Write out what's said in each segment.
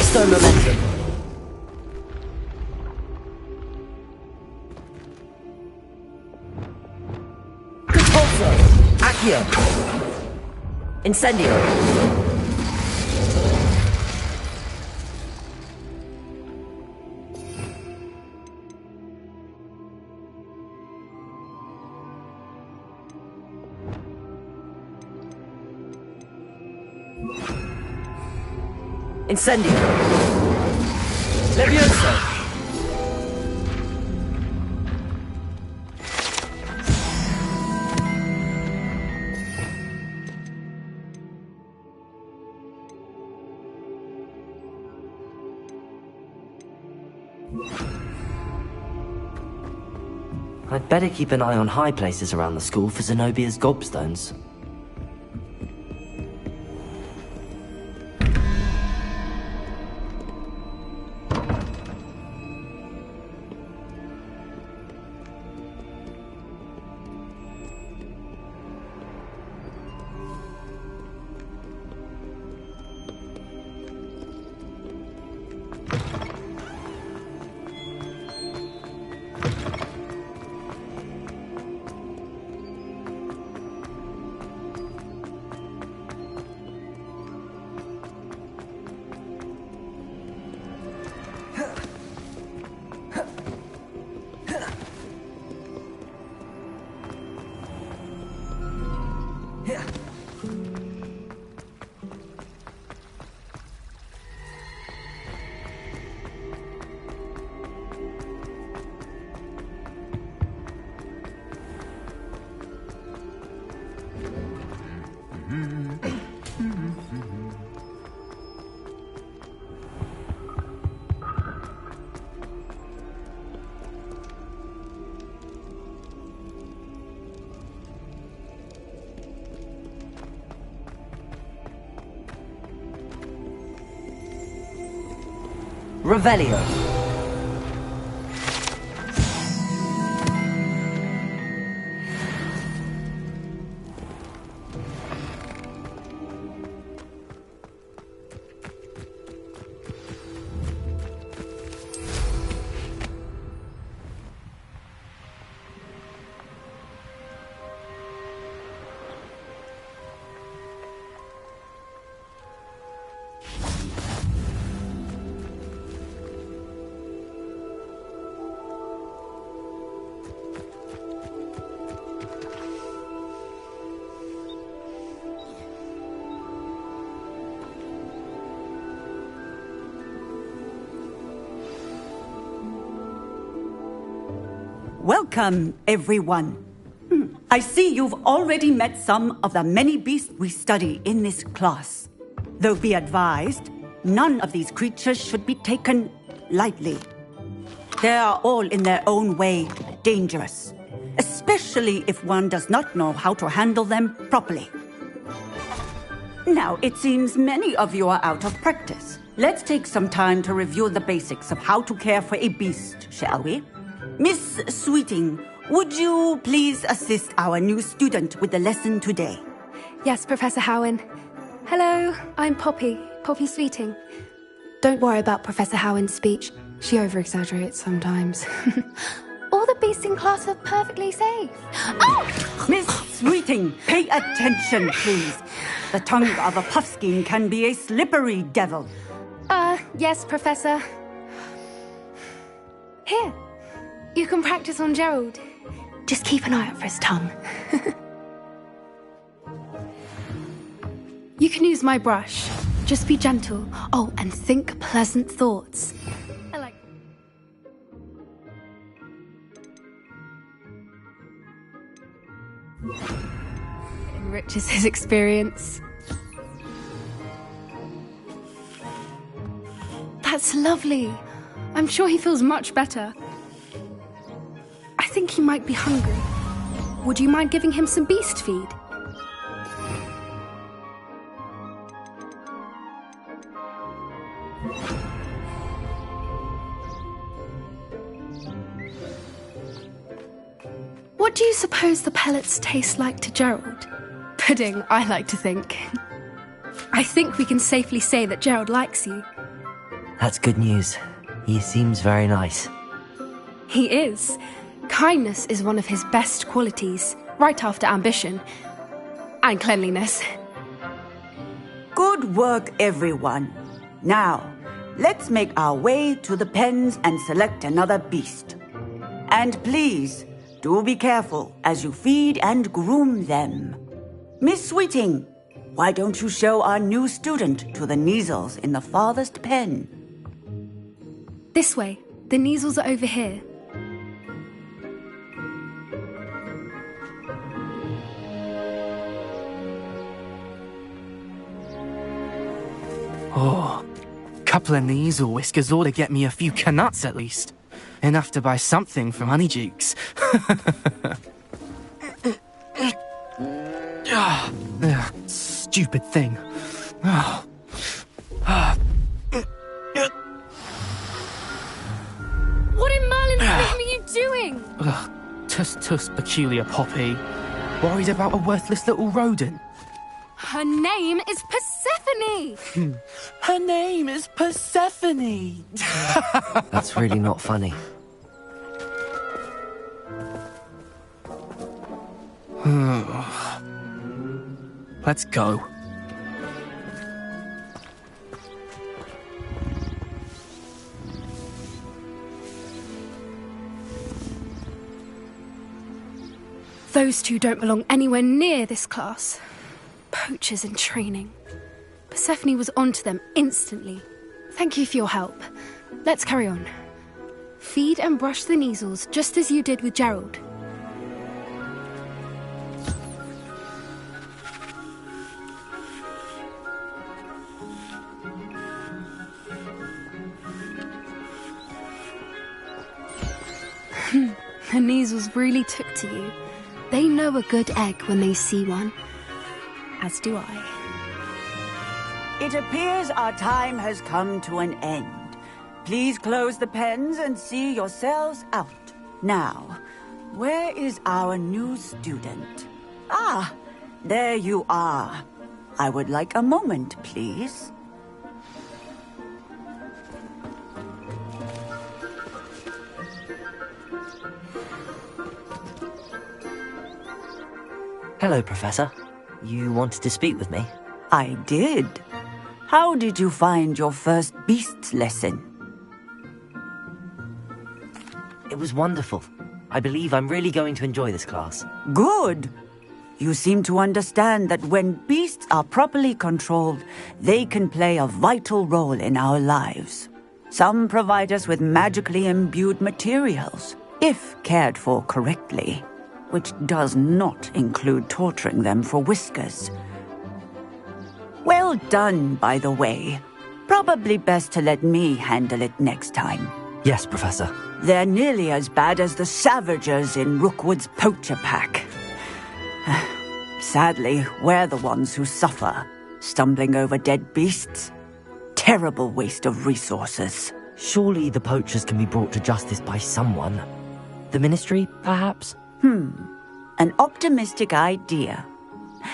Presto momentum. Repulsor. Accio. Incendio. Incendio. Levioso. I'd better keep an eye on high places around the school for Zenobia's gobstones. Revelio. Welcome, everyone. I see you've already met some of the many beasts we study in this class. Though be advised, none of these creatures should be taken lightly. They are all in their own way dangerous, especially if one does not know how to handle them properly. Now, it seems many of you are out of practice. Let's take some time to review the basics of how to care for a beast, shall we? Miss Sweeting, would you please assist our new student with the lesson today? Yes, Professor Howen. Hello, I'm Poppy Sweeting. Don't worry about Professor Howen's speech. She over-exaggerates sometimes. All the beasts in class are perfectly safe. Oh! Miss Sweeting, pay attention, please. The tongue of a puffskein can be a slippery devil. Yes, Professor. Here, you can practice on Gerald. Just keep an eye out for his tongue. You can use my brush. Just be gentle. Oh, and think pleasant thoughts. I like... It enriches his experience. That's lovely. I'm sure he feels much better. I think he might be hungry. Would you mind giving him some beast feed? What do you suppose the pellets taste like to Gerald? Pudding, I like to think. I think we can safely say that Gerald likes you. That's good news. He seems very nice. He is. Kindness is one of his best qualities, right after ambition. And cleanliness. Good work, everyone. Now, let's make our way to the pens and select another beast. And please, do be careful as you feed and groom them. Miss Sweeting, why don't you show our new student to the Neasels in the farthest pen? This way. The Neasels are over here. Oh, couple of Neasel whiskers ought to get me a few canuts at least. Enough to buy something from Honeydukes. Stupid thing. What in Merlin's name are you doing? Tuss, peculiar Poppy. Worried about a worthless little rodent. Her name is Persephone! Her name is Persephone! That's really not funny. Let's go. Those two don't belong anywhere near this class. Poachers in training. Persephone was onto them instantly. Thank you for your help. Let's carry on. Feed and brush the Neasels just as you did with Gerald. The Neasels really took to you. They know a good egg when they see one. As do I. It appears our time has come to an end. Please close the pens and see yourselves out. Now, where is our new student? Ah, there you are. I would like a moment, please. Hello, Professor. You wanted to speak with me? I did. How did you find your first beasts lesson? It was wonderful. I believe I'm really going to enjoy this class. Good. You seem to understand that when beasts are properly controlled, they can play a vital role in our lives. Some provide us with magically imbued materials, if cared for correctly, which does not include torturing them for whiskers. Well done, by the way. Probably best to let me handle it next time. Yes, Professor. They're nearly as bad as the Savagers in Rookwood's poacher pack. Sadly, we're the ones who suffer, stumbling over dead beasts. Terrible waste of resources. Surely the poachers can be brought to justice by someone. The Ministry, perhaps? An optimistic idea.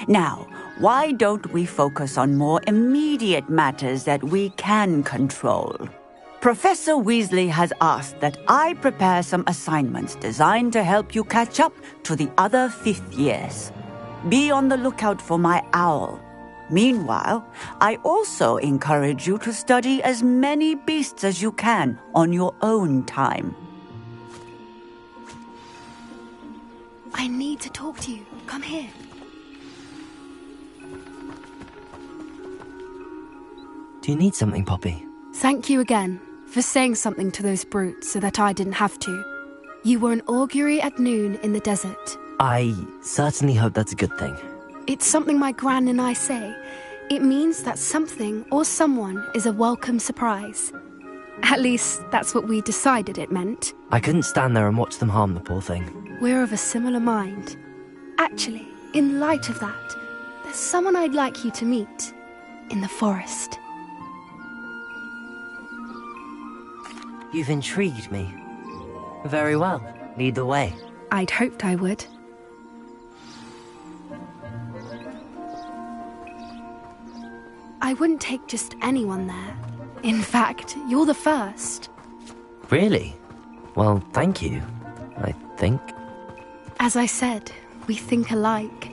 Now, why don't we focus on more immediate matters that we can control? Professor Weasley has asked that I prepare some assignments designed to help you catch up to the other fifth years. Be on the lookout for my owl. Meanwhile, I also encourage you to study as many beasts as you can on your own time. I need to talk to you. Come here. Do you need something, Poppy? Thank you again for saying something to those brutes so that I didn't have to. You were an augury at noon in the desert. I certainly hope that's a good thing. It's something my gran and I say. It means that something or someone is a welcome surprise. At least, that's what we decided it meant. I couldn't stand there and watch them harm the poor thing. We're of a similar mind. Actually, in light of that, there's someone I'd like you to meet. In the forest. You've intrigued me. Very well. Lead the way. I'd hoped I would. I wouldn't take just anyone there. In fact, you're the first. Really? Well, thank you, I think. As I said, we think alike.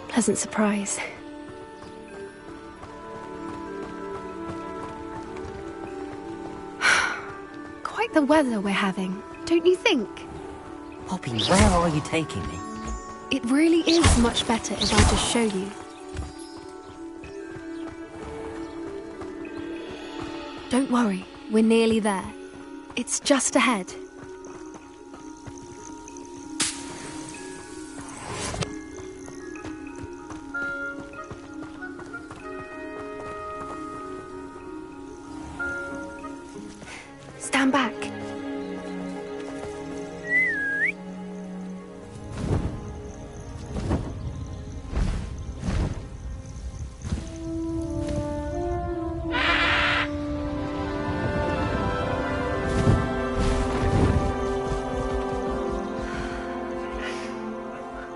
Pleasant surprise. Quite the weather we're having, don't you think? Poppy, where are you taking me? It really is much better if I just show you. Don't worry, we're nearly there. It's just ahead. Stand back.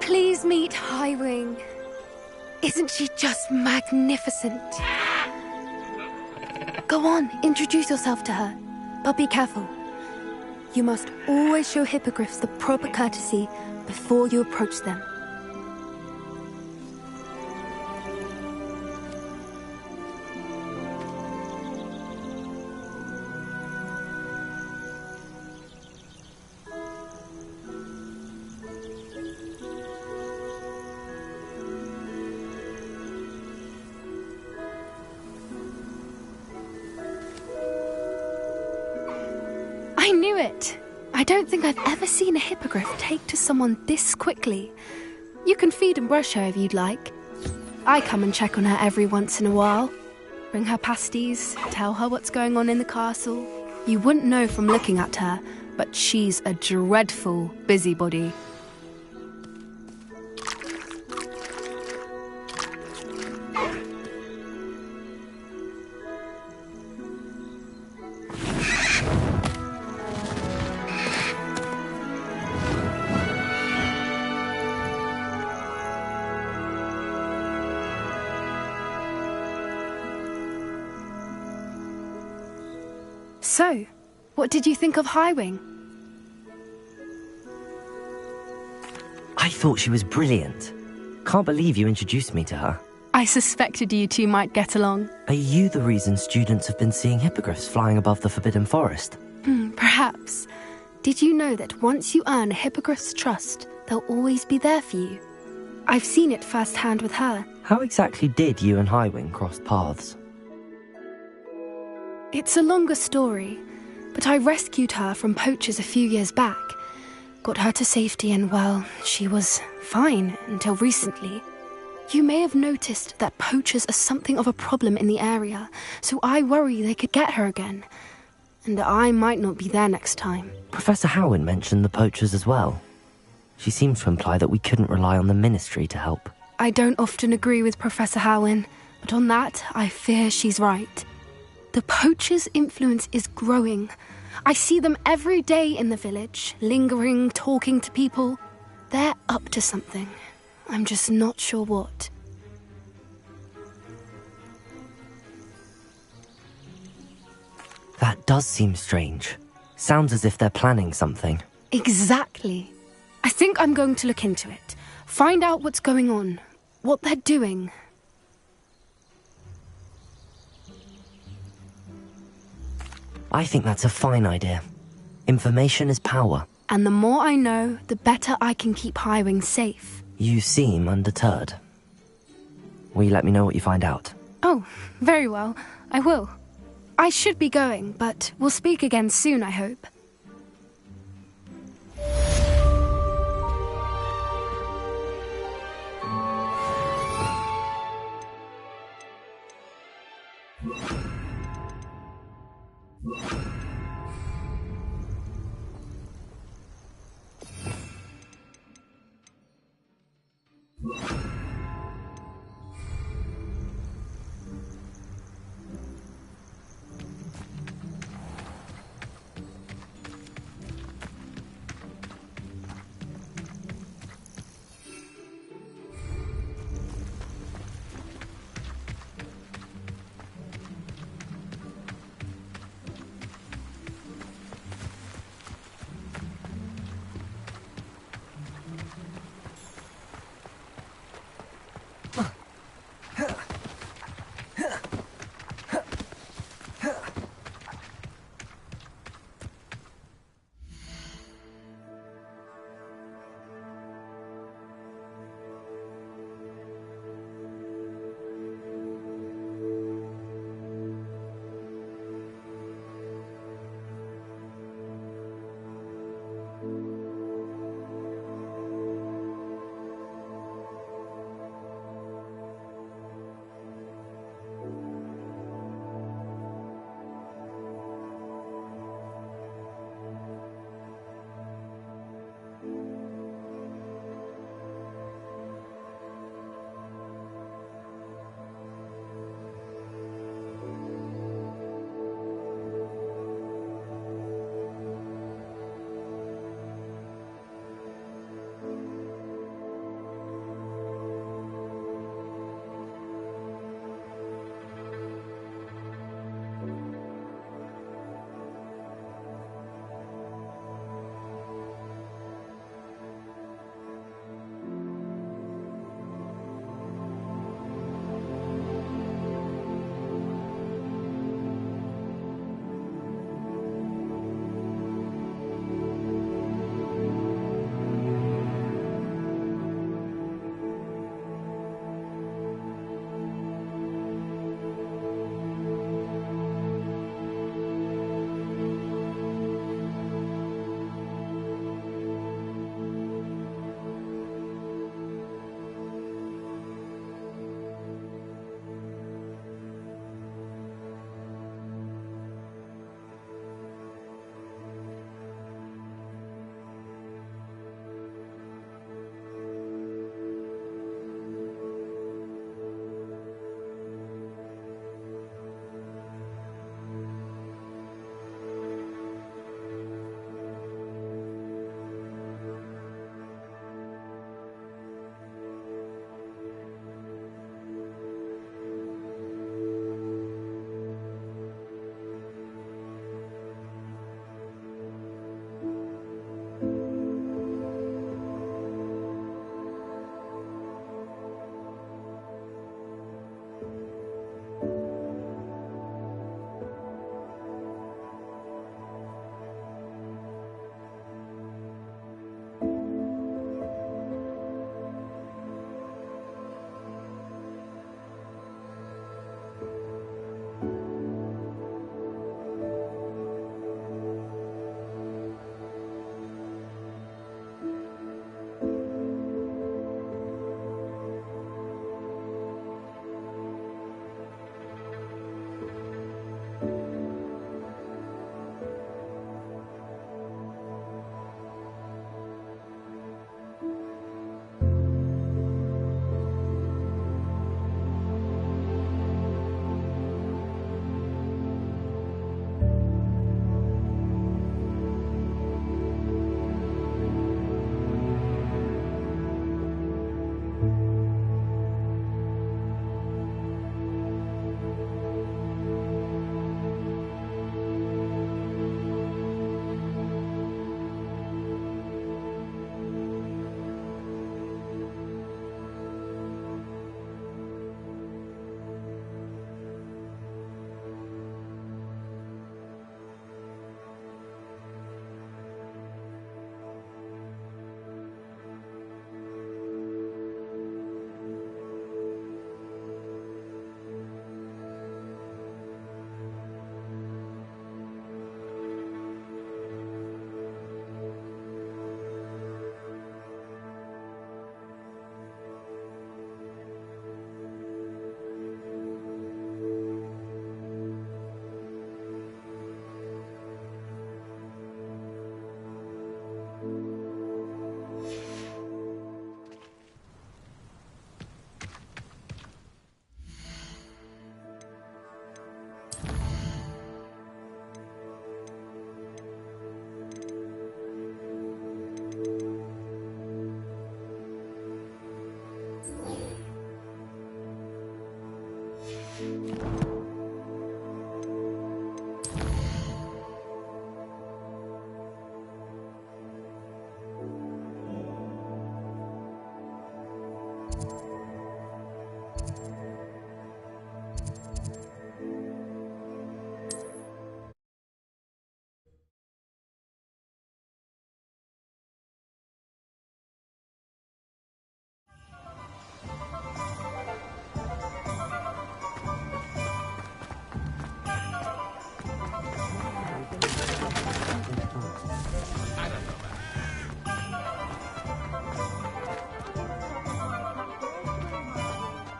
Please meet Highwing. Isn't she just magnificent? Go on, introduce yourself to her. But be careful. You must always show hippogriffs the proper courtesy before you approach them. I knew it! I don't think I've ever seen a hippogriff take to someone this quickly. You can feed and brush her if you'd like. I come and check on her every once in a while. Bring her pasties, tell her what's going on in the castle. You wouldn't know from looking at her, but she's a dreadful busybody. So, what did you think of Highwing? I thought she was brilliant. Can't believe you introduced me to her. I suspected you two might get along. Are you the reason students have been seeing hippogriffs flying above the Forbidden Forest? Perhaps. Did you know that once you earn a hippogriff's trust, they'll always be there for you? I've seen it firsthand with her. How exactly did you and Highwing cross paths? It's a longer story, but I rescued her from poachers a few years back. Got her to safety and, well, she was fine until recently. You may have noticed that poachers are something of a problem in the area, so I worry they could get her again. And I might not be there next time. Professor Howin mentioned the poachers as well. She seems to imply that we couldn't rely on the Ministry to help. I don't often agree with Professor Howin, but on that, I fear she's right. The poachers' influence is growing. I see them every day in the village, lingering, talking to people. They're up to something. I'm just not sure what. That does seem strange. Sounds as if they're planning something. Exactly. I think I'm going to look into it. Find out what's going on, what they're doing. I think that's a fine idea. Information is power. And the more I know, the better I can keep Highwing safe. You seem undeterred. Will you let me know what you find out? Oh, very well. I will. I should be going, but we'll speak again soon, I hope.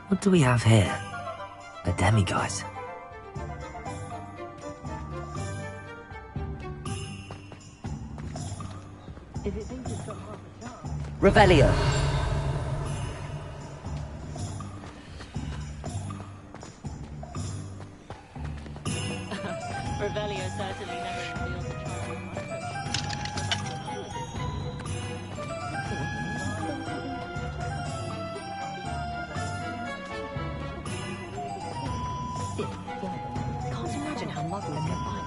What do we have here? A demiguise. Revelio. Revelio certainly never reveals the charm of my Can't imagine how muggles get by.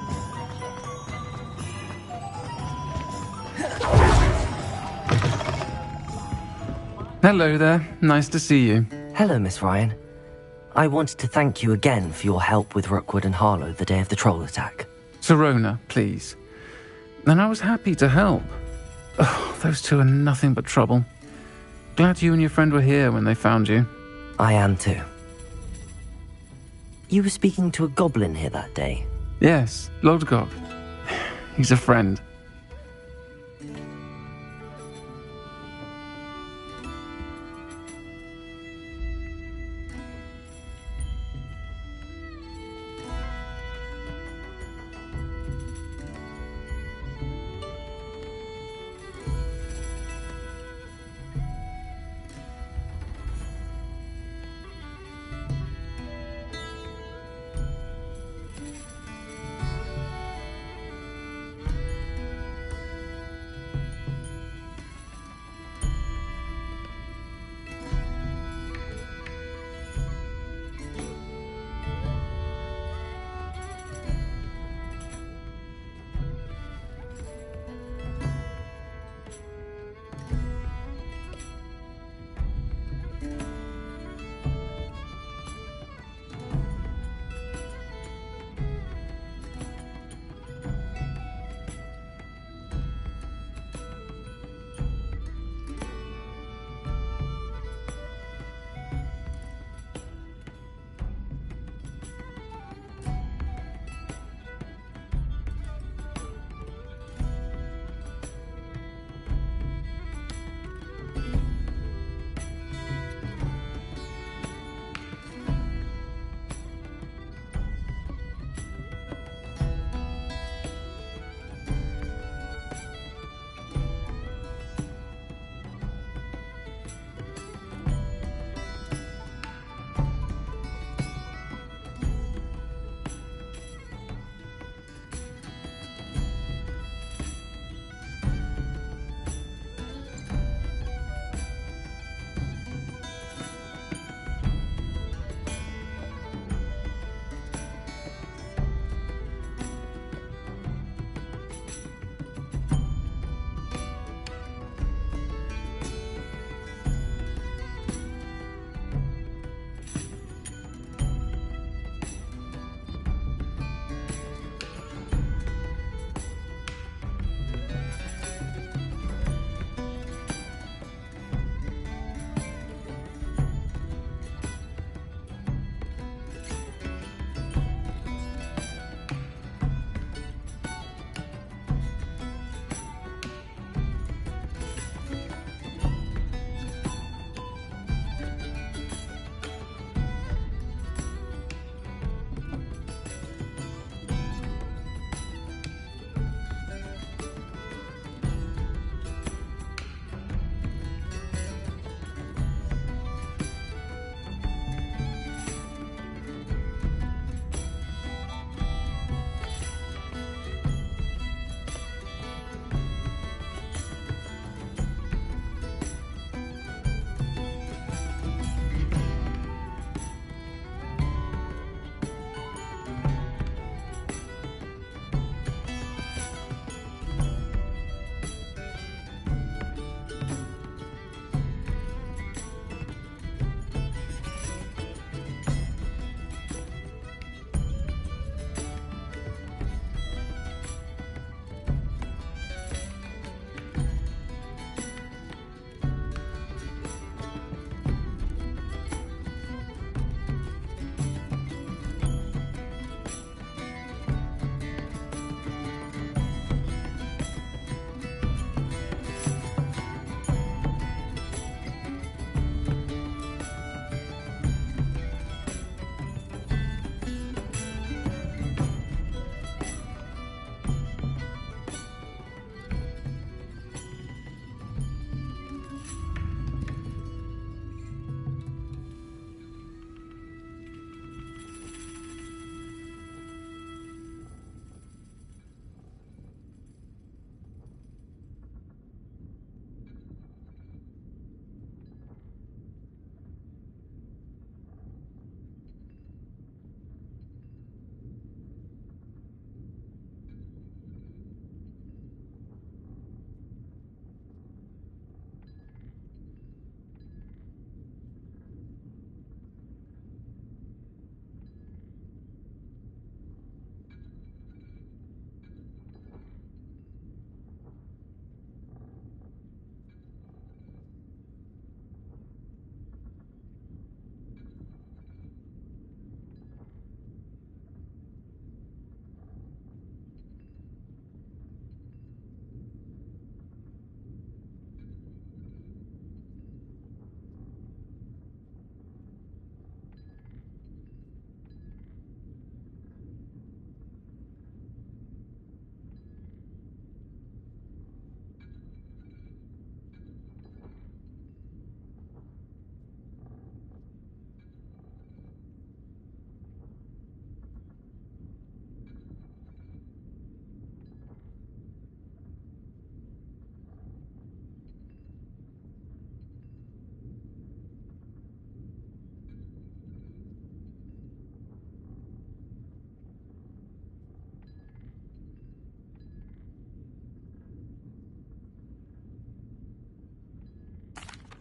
Hello there. Nice to see you. Hello, Miss Ryan. I wanted to thank you again for your help with Rookwood and Harlow the day of the troll attack. Serona, please. And I was happy to help. Oh, those two are nothing but trouble. Glad you and your friend were here when they found you. I am too. You were speaking to a goblin here that day. Yes, Lodgok. He's a friend.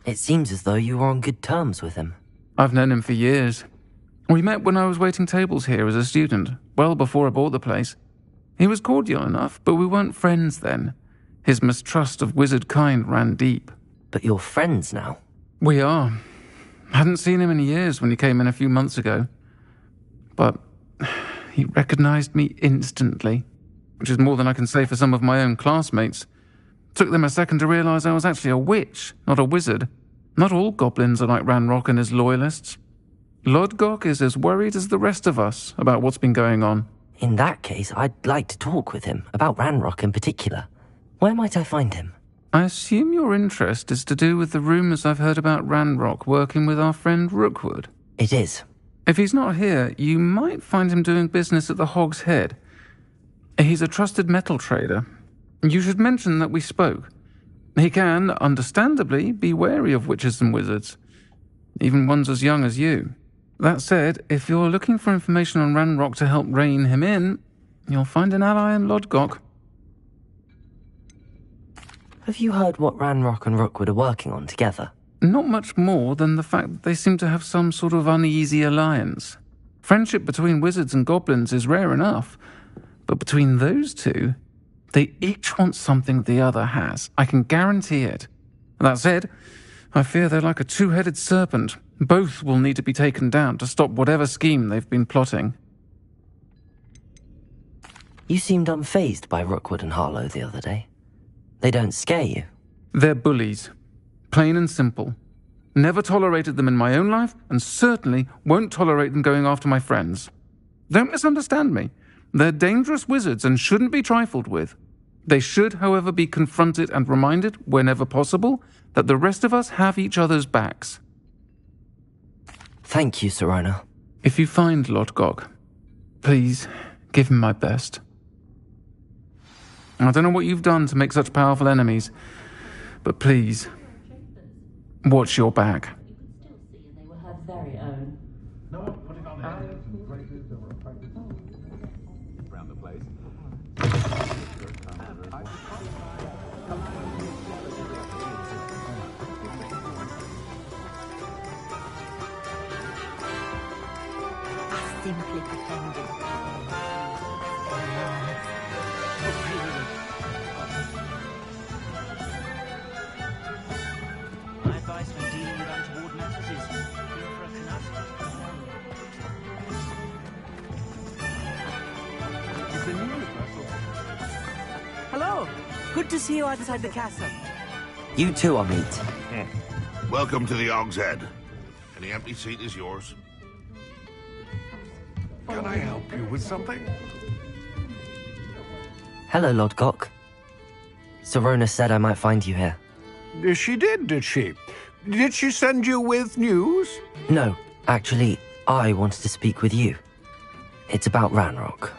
It seems as though you were on good terms with him. I've known him for years. We met when I was waiting tables here as a student, well before I bought the place. He was cordial enough, but we weren't friends then. His mistrust of wizard kind ran deep. But you're friends now. We are. Hadn't seen him in years when he came in a few months ago. But he recognized me instantly, which is more than I can say for some of my own classmates. Took them a second to realize I was actually a witch, not a wizard. Not all goblins are like Ranrock and his loyalists. Lodgok is as worried as the rest of us about what's been going on. In that case, I'd like to talk with him, about Ranrock in particular. Where might I find him? I assume your interest is to do with the rumors I've heard about Ranrock working with our friend Rookwood. It is. If he's not here, you might find him doing business at the Hog's Head. He's a trusted metal trader. You should mention that we spoke. He can, understandably, be wary of witches and wizards, even ones as young as you. That said, if you're looking for information on Ranrock to help rein him in, you'll find an ally in Lodgok. Have you heard what Ranrock and Rookwood are working on together? Not much more than the fact that they seem to have some sort of uneasy alliance. Friendship between wizards and goblins is rare enough, but between those two, they each want something the other has. I can guarantee it. That said, I fear they're like a two-headed serpent. Both will need to be taken down to stop whatever scheme they've been plotting. You seemed unfazed by Rookwood and Harlow the other day. They don't scare you. They're bullies. Plain and simple. Never tolerated them in my own life, and certainly won't tolerate them going after my friends. Don't misunderstand me. They're dangerous wizards and shouldn't be trifled with. They should, however, be confronted and reminded, whenever possible, that the rest of us have each other's backs. Thank you, Sirona. If you find Lodgok, please give him my best. I don't know what you've done to make such powerful enemies, but please, watch your back. They were her very own. No one put it on Around the place. I simply pretended. My advice when dealing with untoward matters is feel for a canasta. Hello. Good to see you outside the castle. You too are meet. Welcome to the Hog's Head. Any empty seat is yours. Can I help you with something? Hello, Lodgok. Sirona said I might find you here. She did she? Did she send you with news? No, actually, I wanted to speak with you. It's about Ranrock.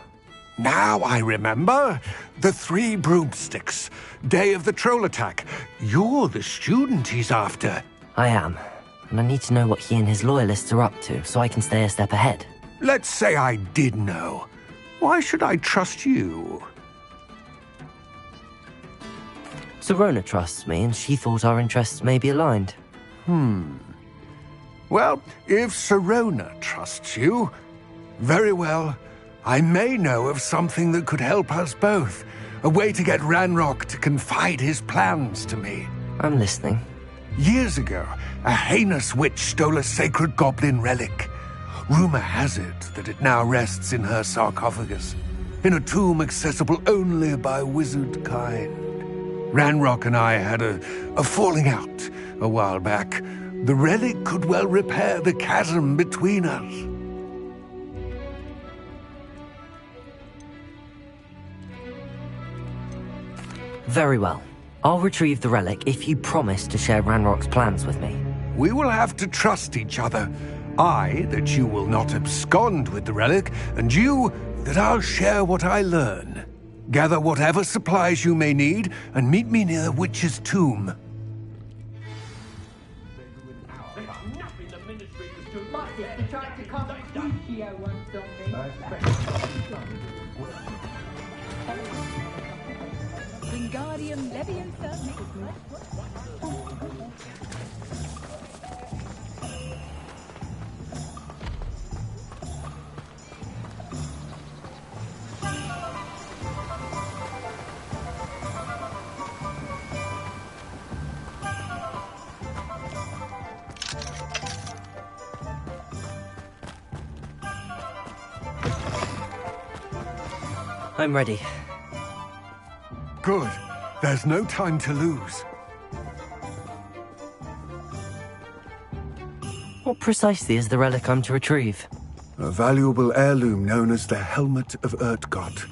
Now I remember. The 3 broomsticks. Day of the troll attack. You're the student he's after. I am, and I need to know what he and his loyalists are up to so I can stay a step ahead. Let's say I did know. Why should I trust you? Sirona trusts me, and she thought our interests may be aligned. Well, if Sirona trusts you, very well. I may know of something that could help us both. A way to get Ranrock to confide his plans to me. I'm listening. Years ago, a heinous witch stole a sacred goblin relic. Rumor has it that it now rests in her sarcophagus, in a tomb accessible only by wizard kind. Ranrock and I had a falling out a while back. The relic could well repair the chasm between us. Very well. I'll retrieve the relic if you promise to share Ranrock's plans with me. We will have to trust each other. I, that you will not abscond with the relic, and you, that I'll share what I learn. Gather whatever supplies you may need, and meet me near the witch's tomb. Wingardium Leviosa. I'm ready. Good. There's no time to lose. What precisely is the relic I'm to retrieve? A valuable heirloom known as the Helmet of Urtkot.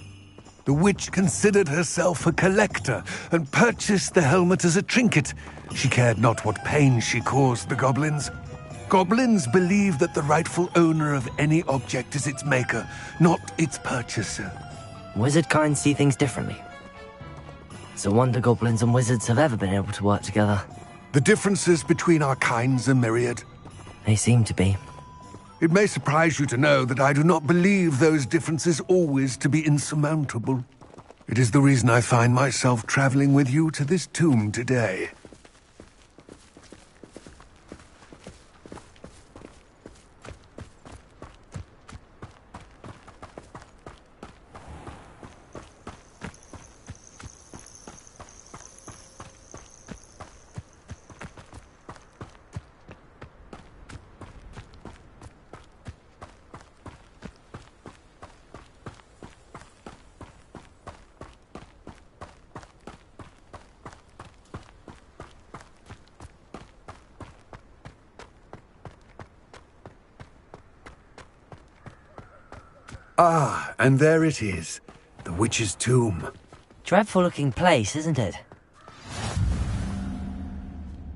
The witch considered herself a collector and purchased the helmet as a trinket. She cared not what pain she caused the goblins. Goblins believe that the rightful owner of any object is its maker, not its purchaser. Wizard kind see things differently. It's a wonder goblins and wizards have ever been able to work together. The differences between our kinds are myriad. They seem to be. It may surprise you to know that I do not believe those differences always to be insurmountable. It is the reason I find myself traveling with you to this tomb today. Ah, and there it is. The witch's tomb. Dreadful looking place, isn't it?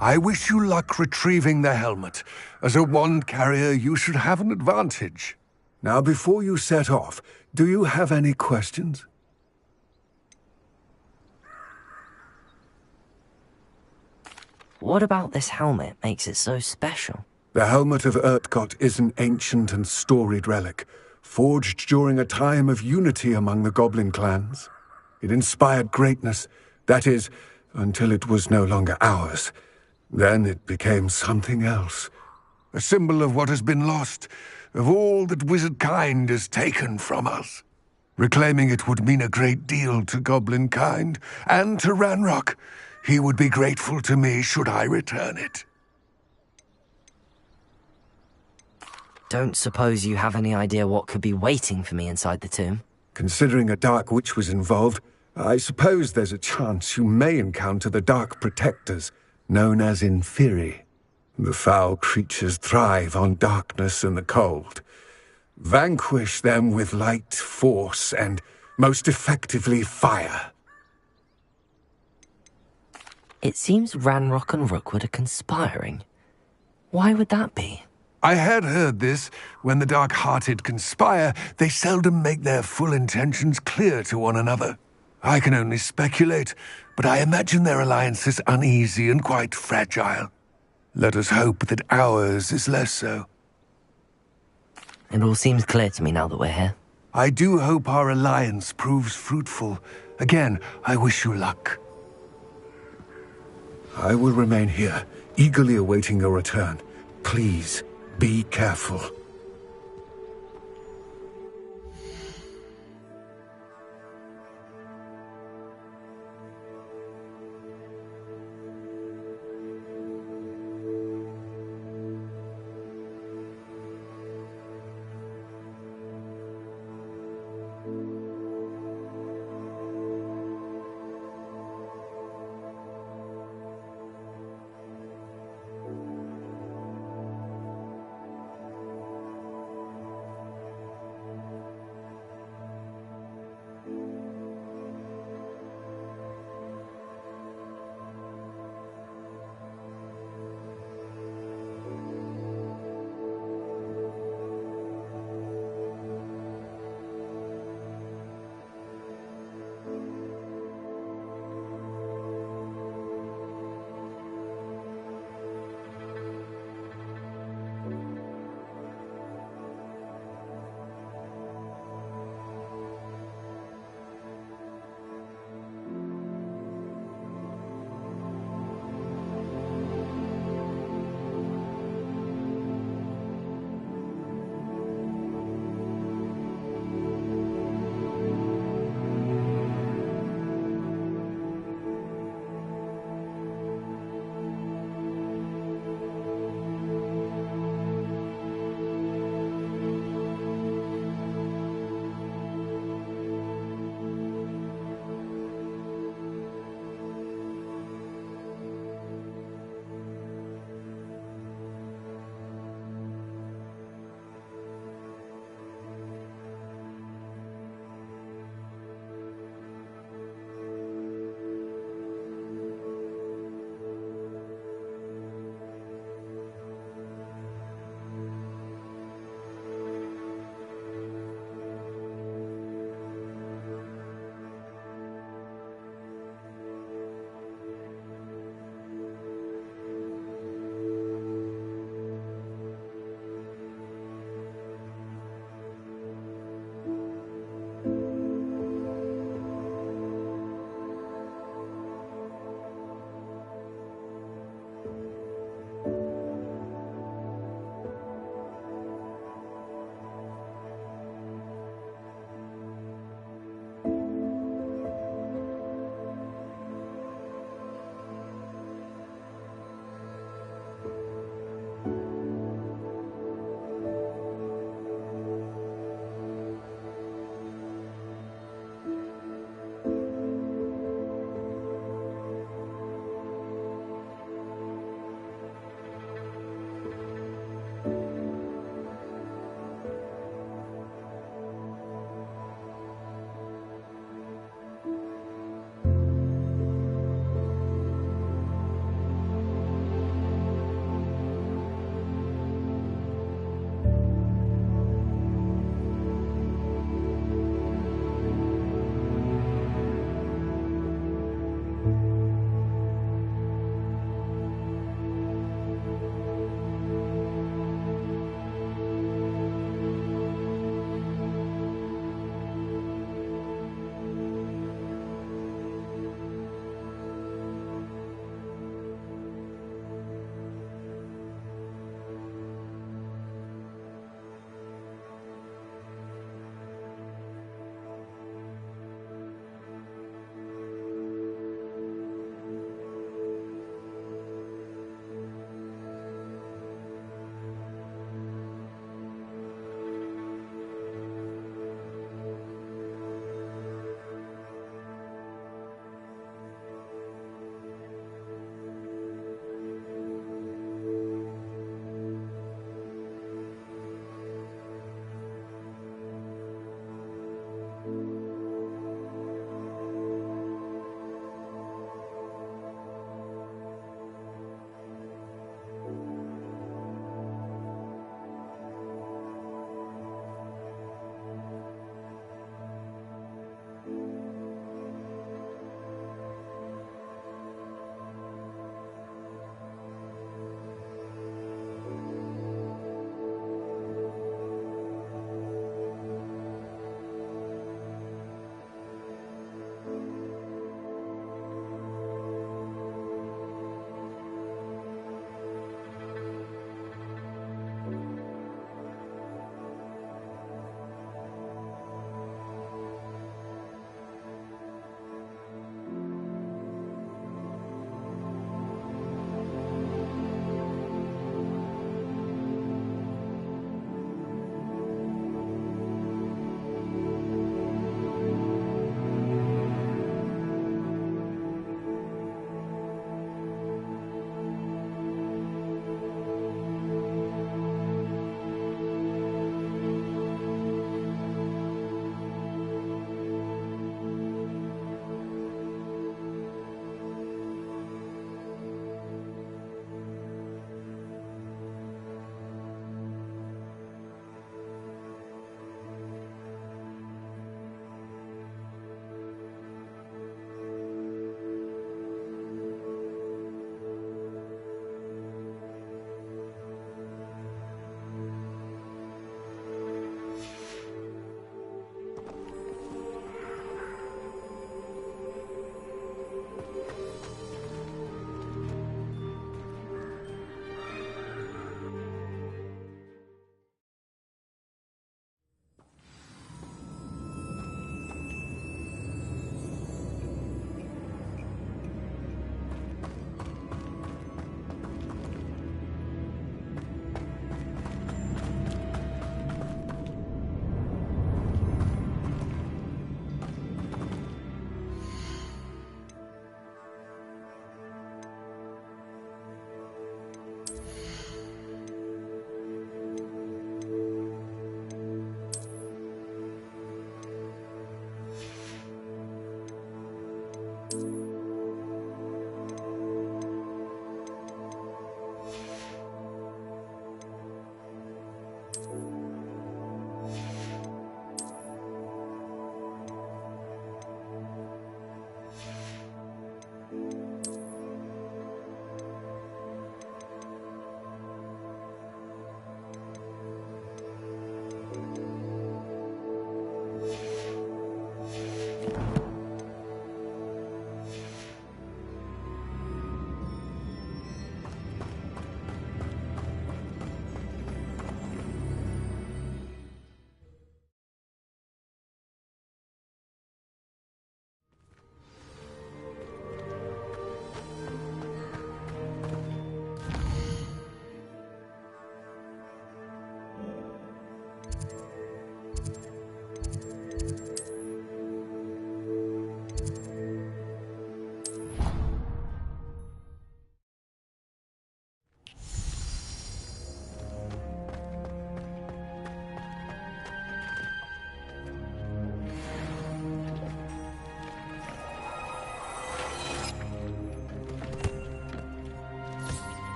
I wish you luck retrieving the helmet. As a wand carrier, you should have an advantage. Now, before you set off, do you have any questions? What about this helmet makes it so special? The Helmet of Urtkot is an ancient and storied relic, forged during a time of unity among the goblin clans. It inspired greatness, that is, until it was no longer ours. Then it became something else. A symbol of what has been lost, of all that wizard kind has taken from us. Reclaiming it would mean a great deal to goblin kind, and to Ranrock. He would be grateful to me should I return it. Don't suppose you have any idea what could be waiting for me inside the tomb? Considering a dark witch was involved, I suppose there's a chance you may encounter the Dark Protectors, known as Inferi. The foul creatures thrive on darkness and the cold. Vanquish them with light, force, and, most effectively, fire. It seems Ranrock and Rookwood are conspiring. Why would that be? I had heard this. When the dark-hearted conspire, they seldom make their full intentions clear to one another. I can only speculate, but I imagine their alliance is uneasy and quite fragile. Let us hope that ours is less so. It all seems clear to me now that we're here. I do hope our alliance proves fruitful. Again, I wish you luck. I will remain here, eagerly awaiting your return. Please, be careful.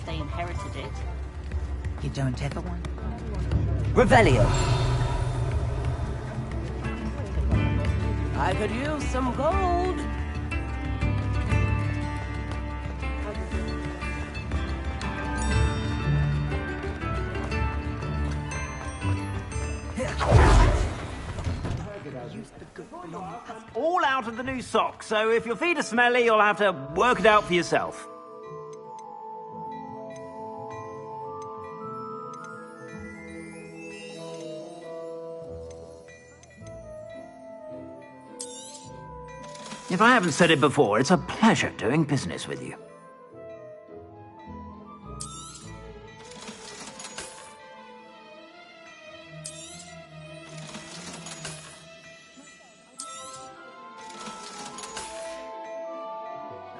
if they inherited it. You don't ever want. Revelio. I could use some gold. All out of the new socks, so if your feet are smelly, you'll have to work it out for yourself. If I haven't said it before, it's a pleasure doing business with you.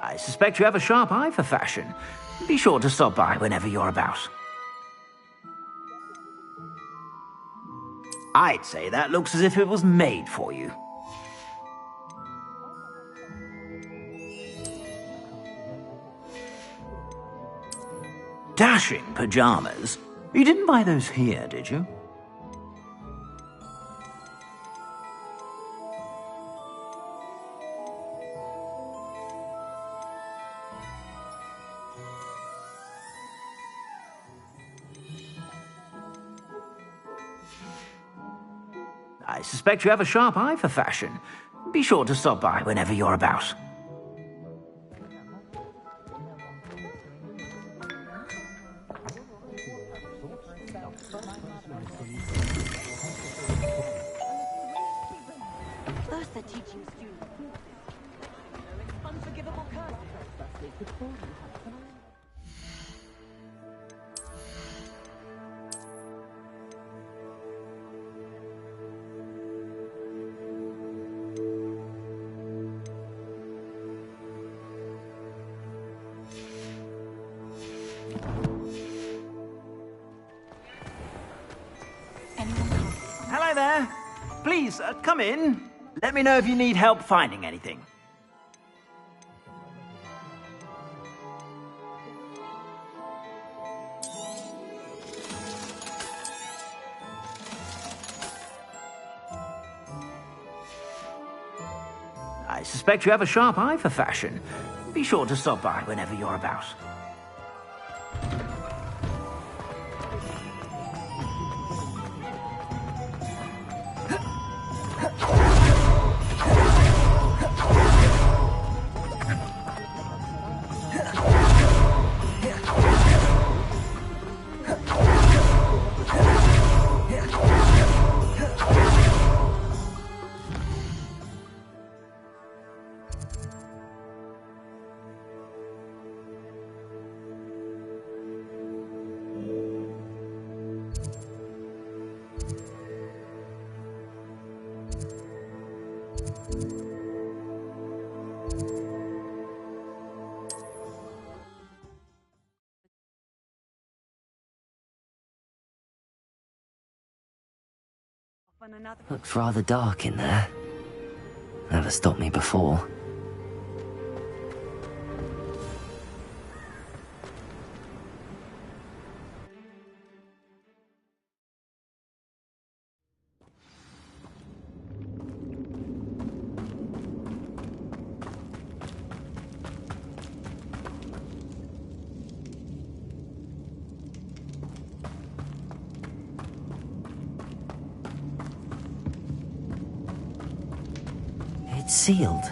I suspect you have a sharp eye for fashion. Be sure to stop by whenever you're about. I'd say that looks as if it was made for you. Dashing pajamas. You didn't buy those here, did you? I suspect you have a sharp eye for fashion. Be sure to stop by whenever you're about. First they're teaching students. Unforgivable curse. Hello there. Please, come in. Let me know if you need help finding anything. I suspect you have a sharp eye for fashion. Be sure to stop by whenever you're about. Looks rather dark in there. Never stopped me before. It's sealed.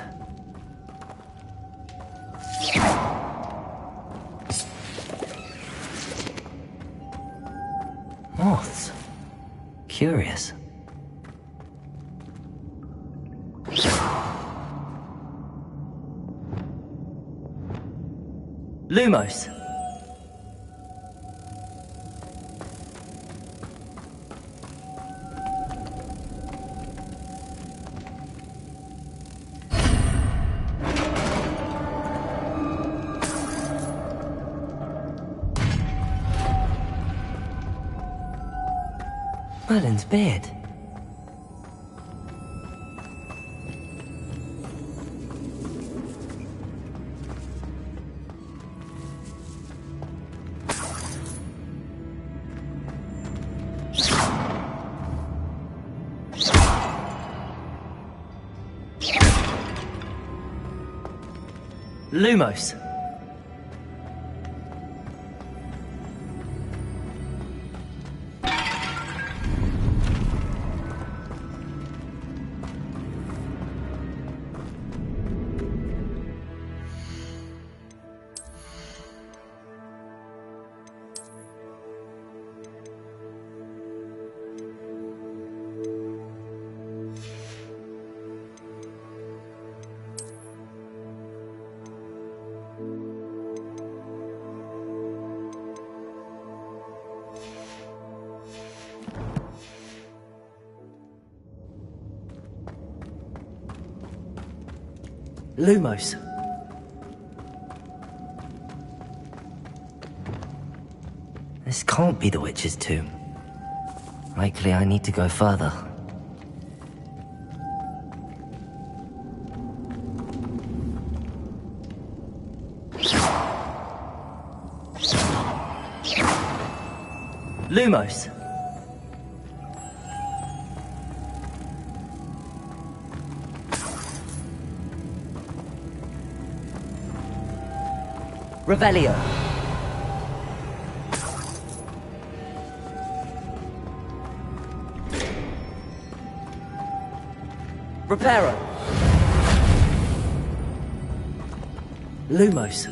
Moths. Curious. Lumos. Merlin's beard. Lumos. Lumos. This can't be the witch's tomb. Likely I need to go further. Lumos. Revelio. Reparo. Lumos.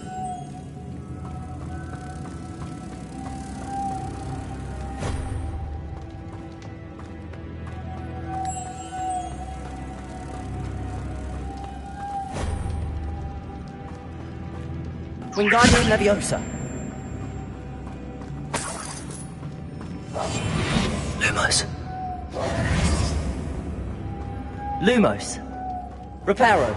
Wingardium Leviosa. Lumos. Lumos. Reparo.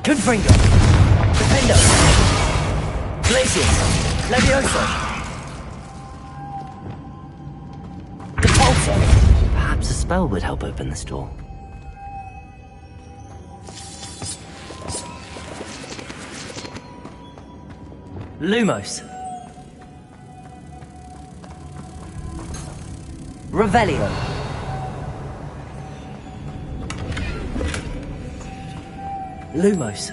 Confringo. Defendo. Glacius. Leviosa. Depulso. Perhaps a spell would help open this door. Lumos. Revelio. Lumos.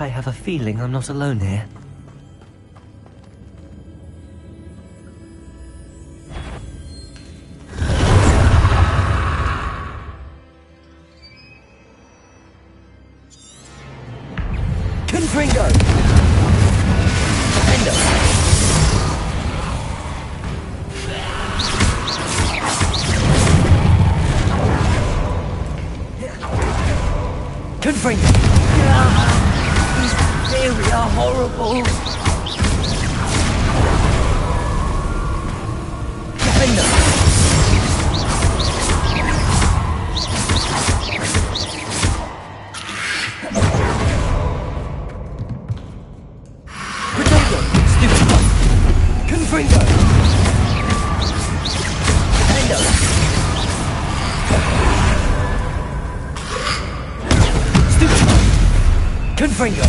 I have a feeling I'm not alone here. Confringo! Defendo! Confringo! They are horrible! Defender! Potato! Stupid! Confringo! Defender! Stupid! Confringo!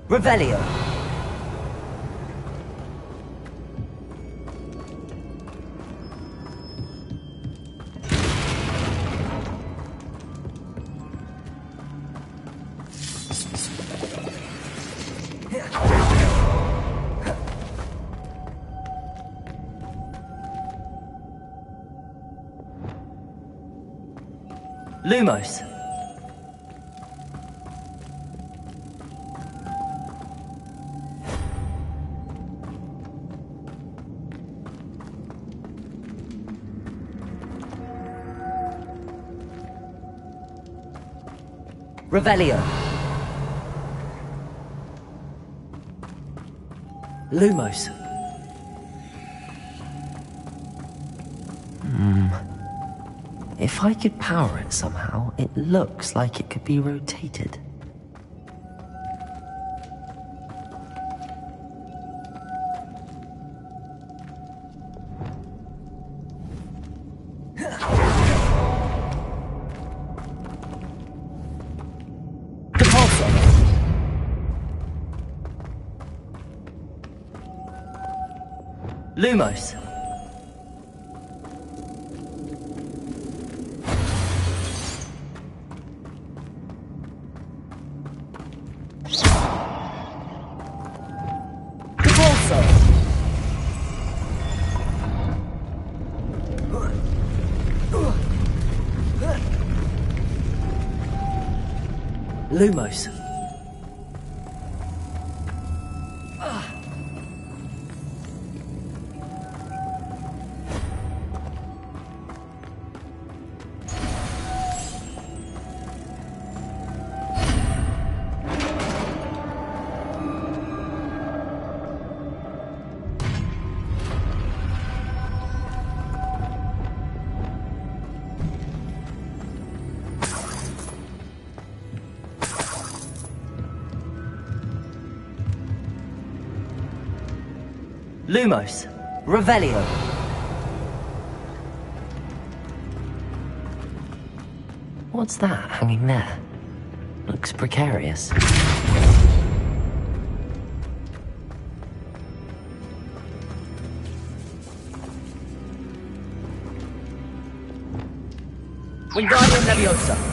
Revelio. Lumos. Revelio. Lumos. If I could power it somehow, it looks like it could be rotated. Lumos. Lumos. Lumos. Revelio. What's that hanging there? Looks precarious. Wingardium Leviosa.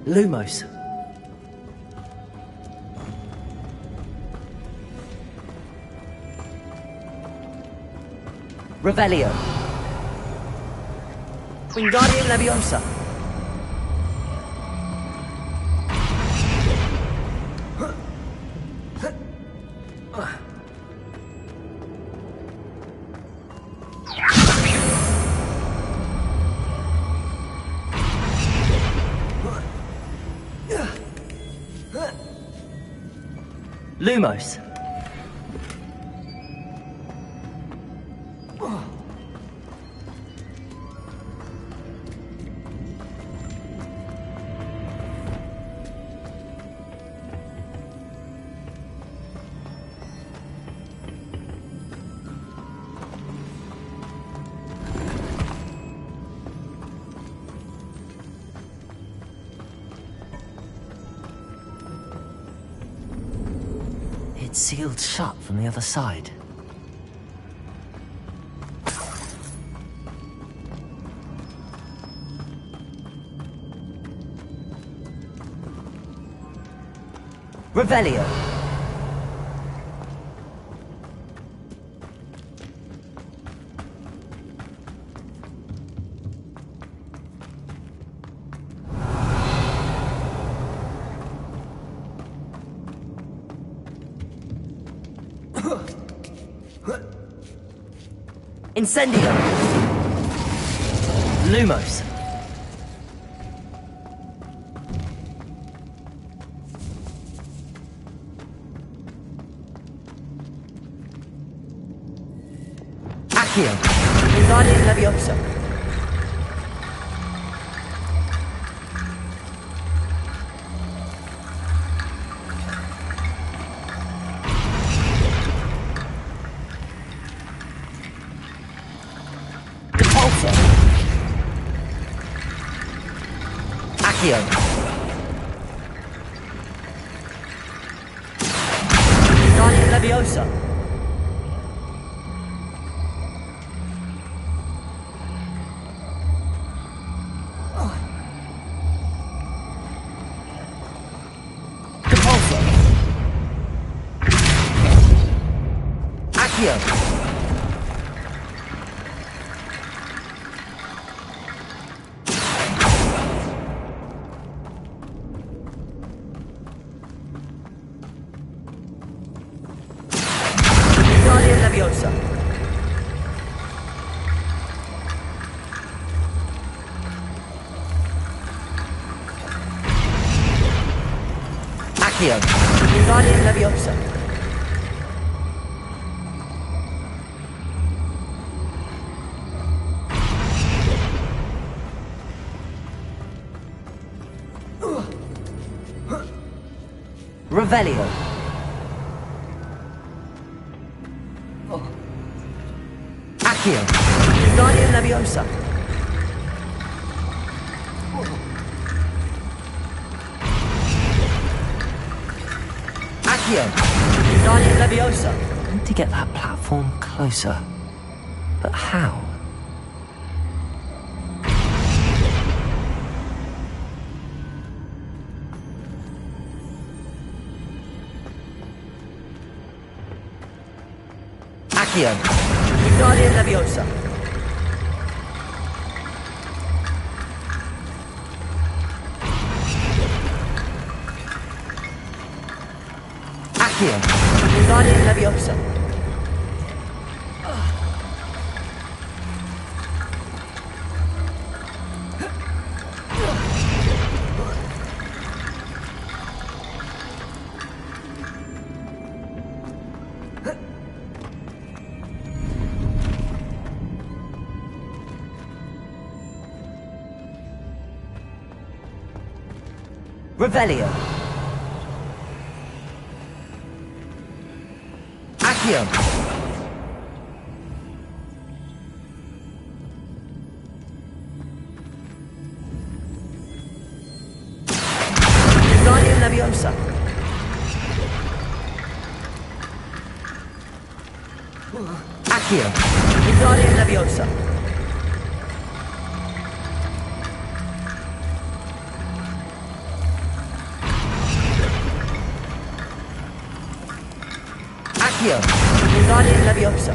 Lumos. Revelio. Wingardium Leviosa. Lumos. It's sealed shut from the other side. Revelio. Incendio. Lumos. Accio. Wingardium Leviosa. Accio. Accio. Guardian Leviosa. Accio. Guardian Leviosa. Revelio. Accio. Guardian Leviosa. Accio. Guardian Leviosa. I need to get that platform closer. But how? Accio. Guardian Leviosa. Accio. Guardian Leviosa. Revelio. Accio. Guardian Leviosa. Accio. Guardian Leviosa. Accio. Guardian Leviosa.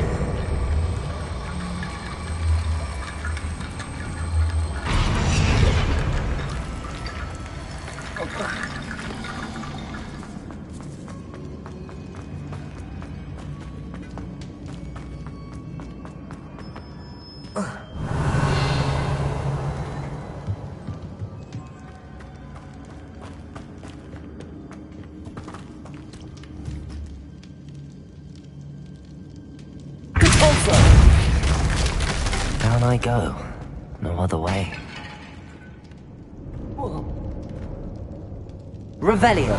Down I go. No other way. Revelio.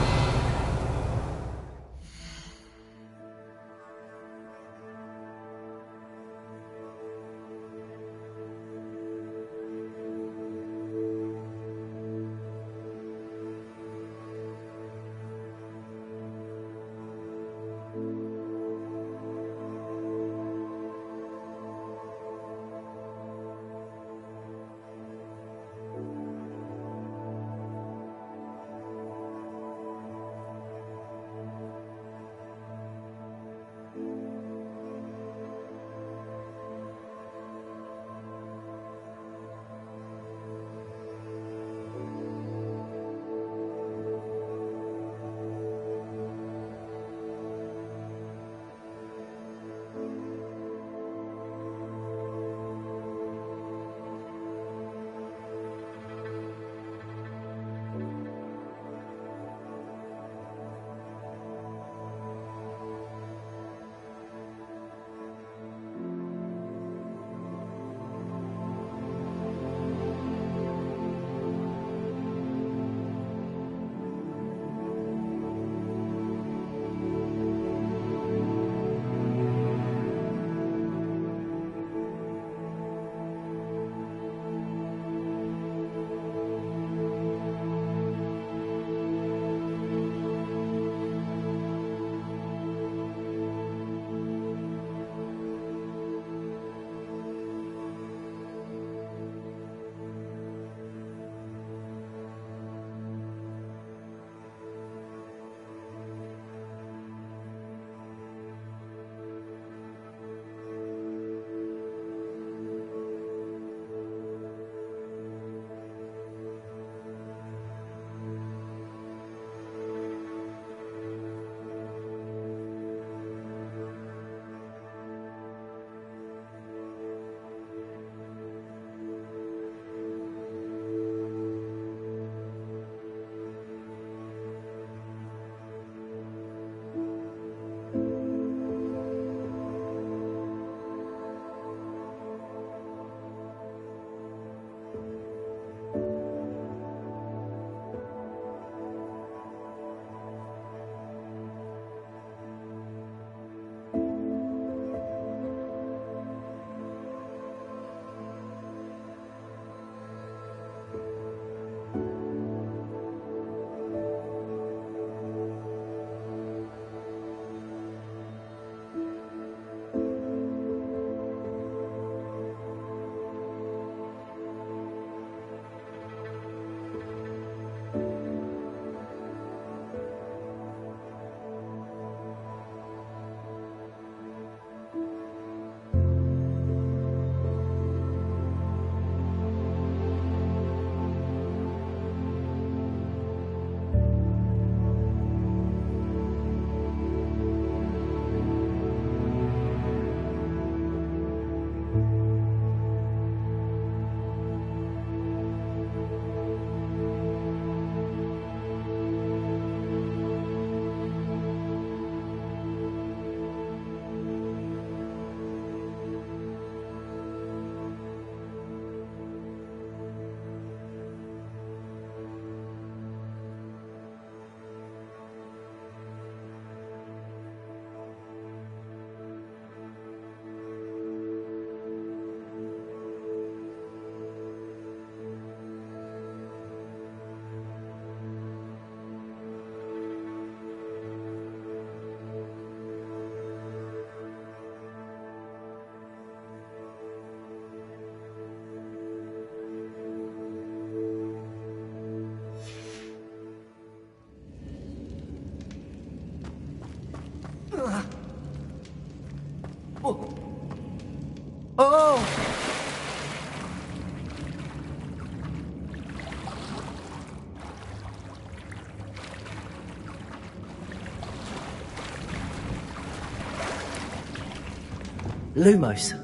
Lumos.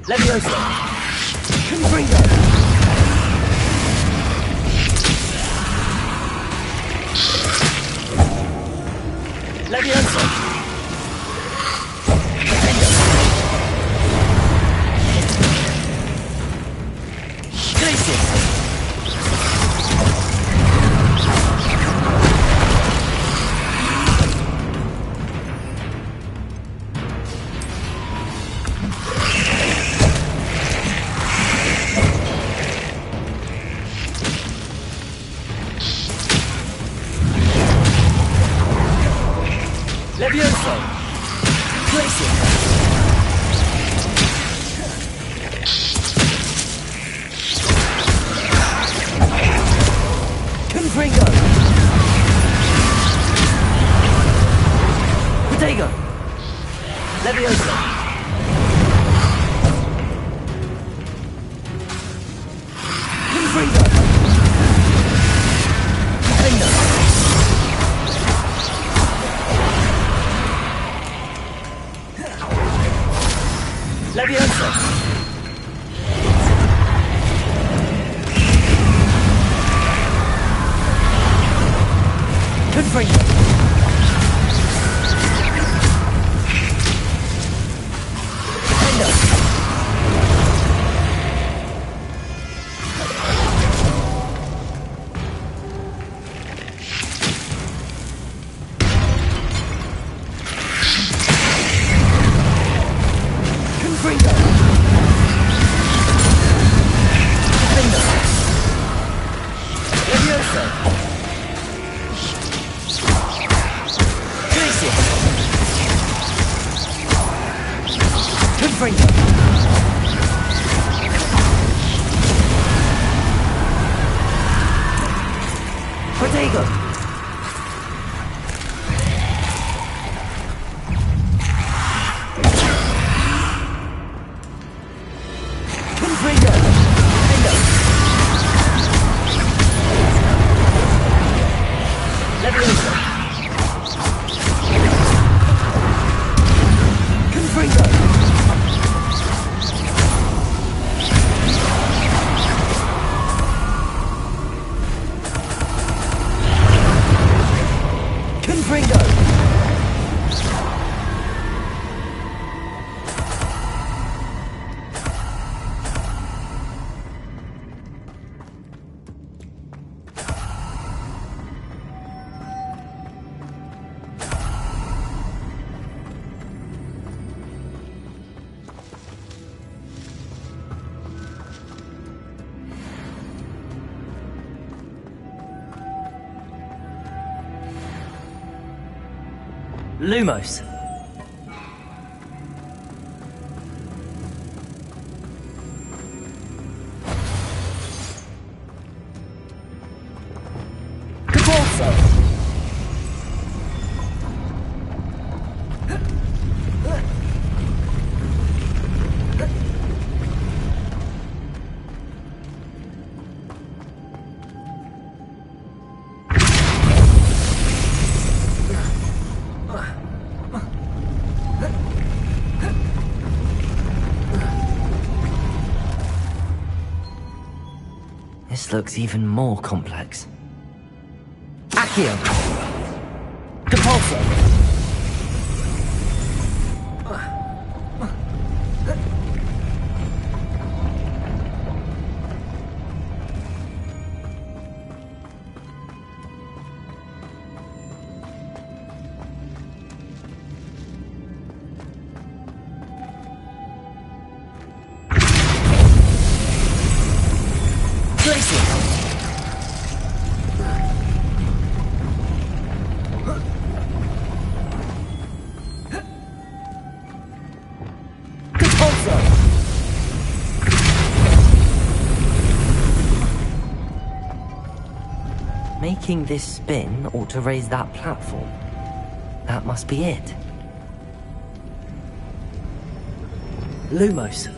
Leviosa! Confringo! Leviosa! Glacius! Levioso! Glacius! Confringo! Protego! Levioso! Confringo! Confringo! Leviosa! Confringo! Defendo! Confringo! Defendo! Leviosa! Glacius! Confringo! Protego! Confringo! Defendo! Leviosa! Confringo! Confringo! Lumos. Cabalso! This looks even more complex. Accio! Cabalso! Glacius! Cabalso! Making this spin ought to raise that platform. That must be it. Lumos.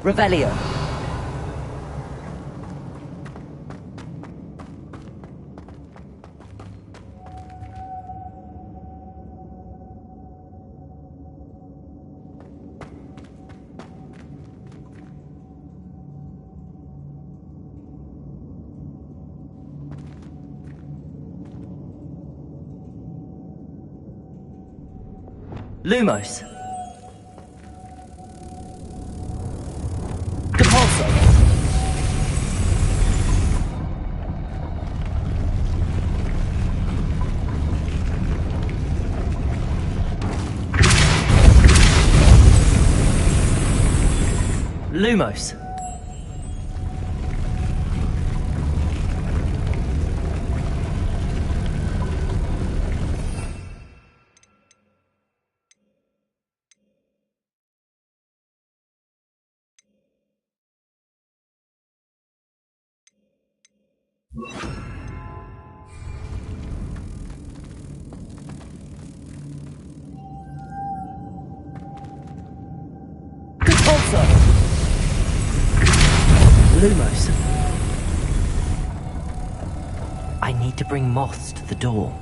Revelio. Lumos. Lumos. Lumos. I need to bring moths to the door.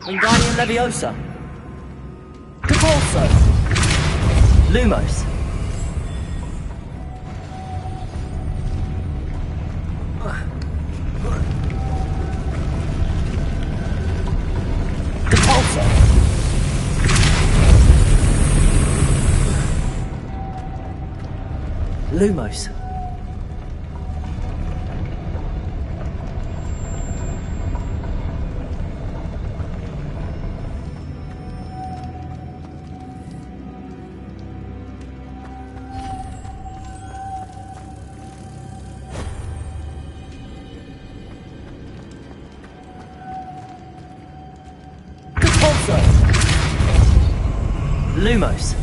Wingardium Leviosa. Depulso. Lumos. Lumos. Lumos.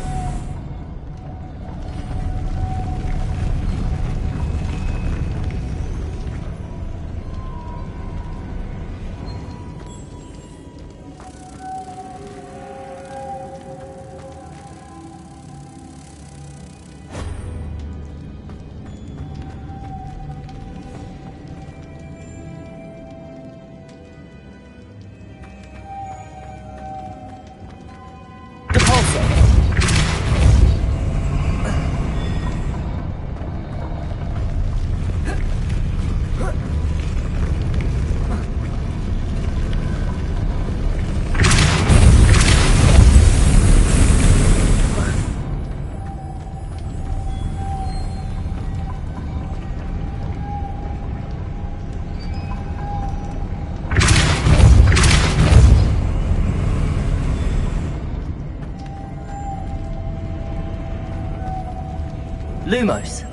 Lumos.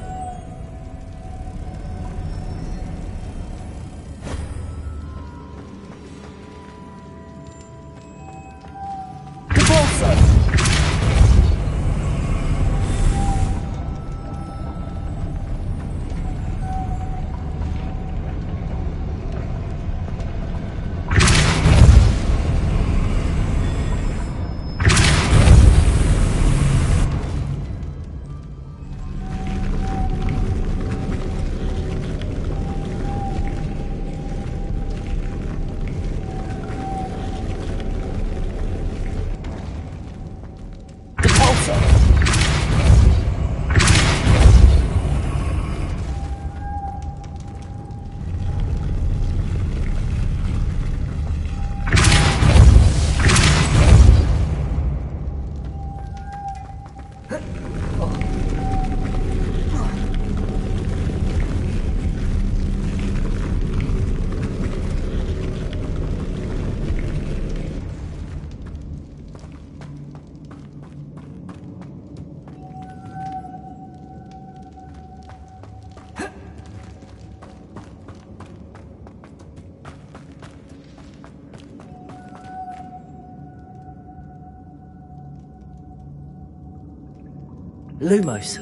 Lumos.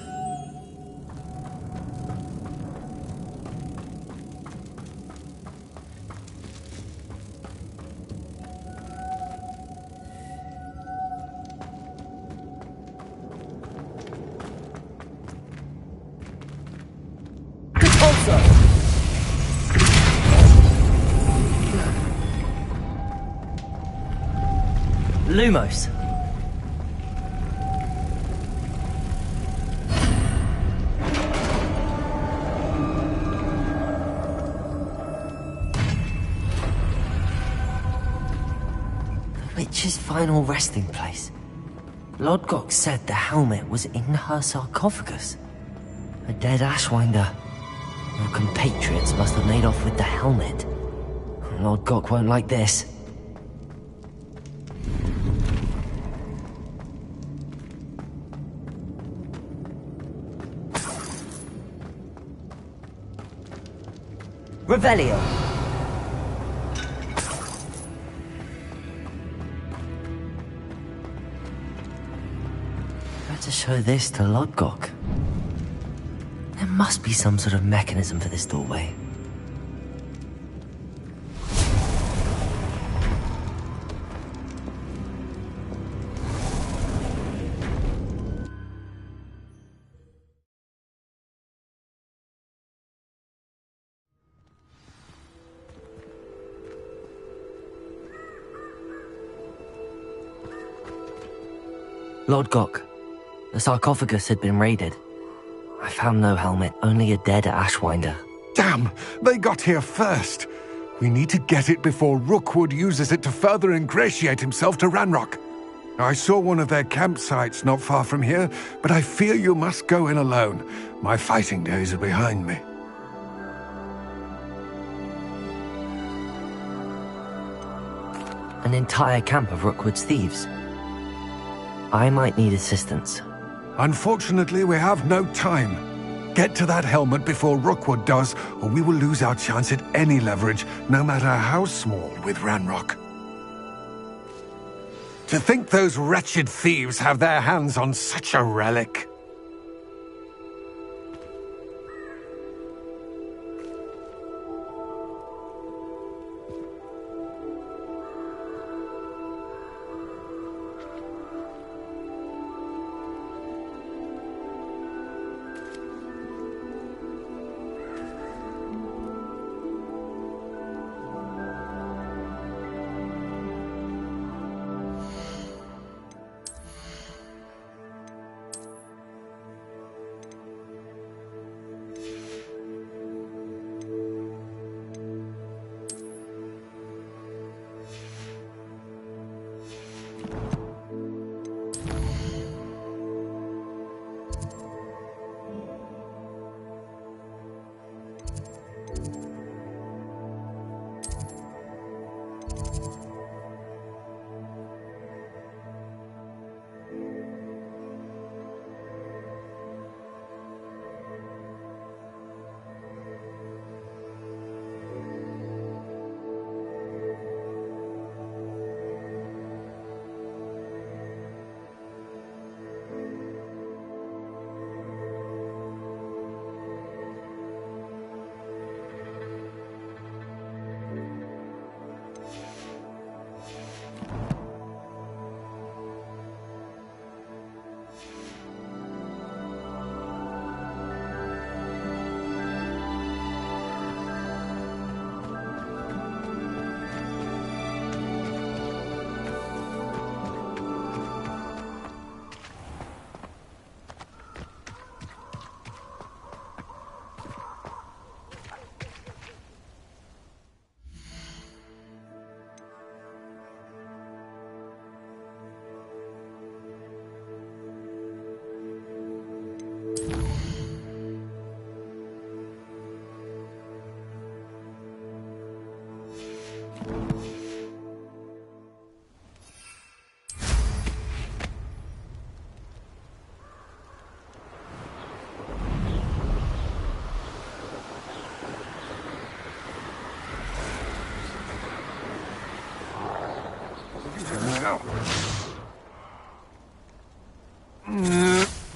Lumos. The witch's final resting place. Lodgok said the helmet was in her sarcophagus. A dead Ashwinder. Her compatriots must have made off with the helmet. Lodgok won't like this. Revelio. Better show this to Lodgok. There must be some sort of mechanism for this doorway. Lodgok, the sarcophagus had been raided. I found no helmet, only a dead Ashwinder. Damn! They got here first! We need to get it before Rookwood uses it to further ingratiate himself to Ranrock. I saw one of their campsites not far from here, but I fear you must go in alone. My fighting days are behind me. An entire camp of Rookwood's thieves. I might need assistance. Unfortunately, we have no time. Get to that helmet before Rookwood does, or we will lose our chance at any leverage, no matter how small, with Ranrock. To think those wretched thieves have their hands on such a relic.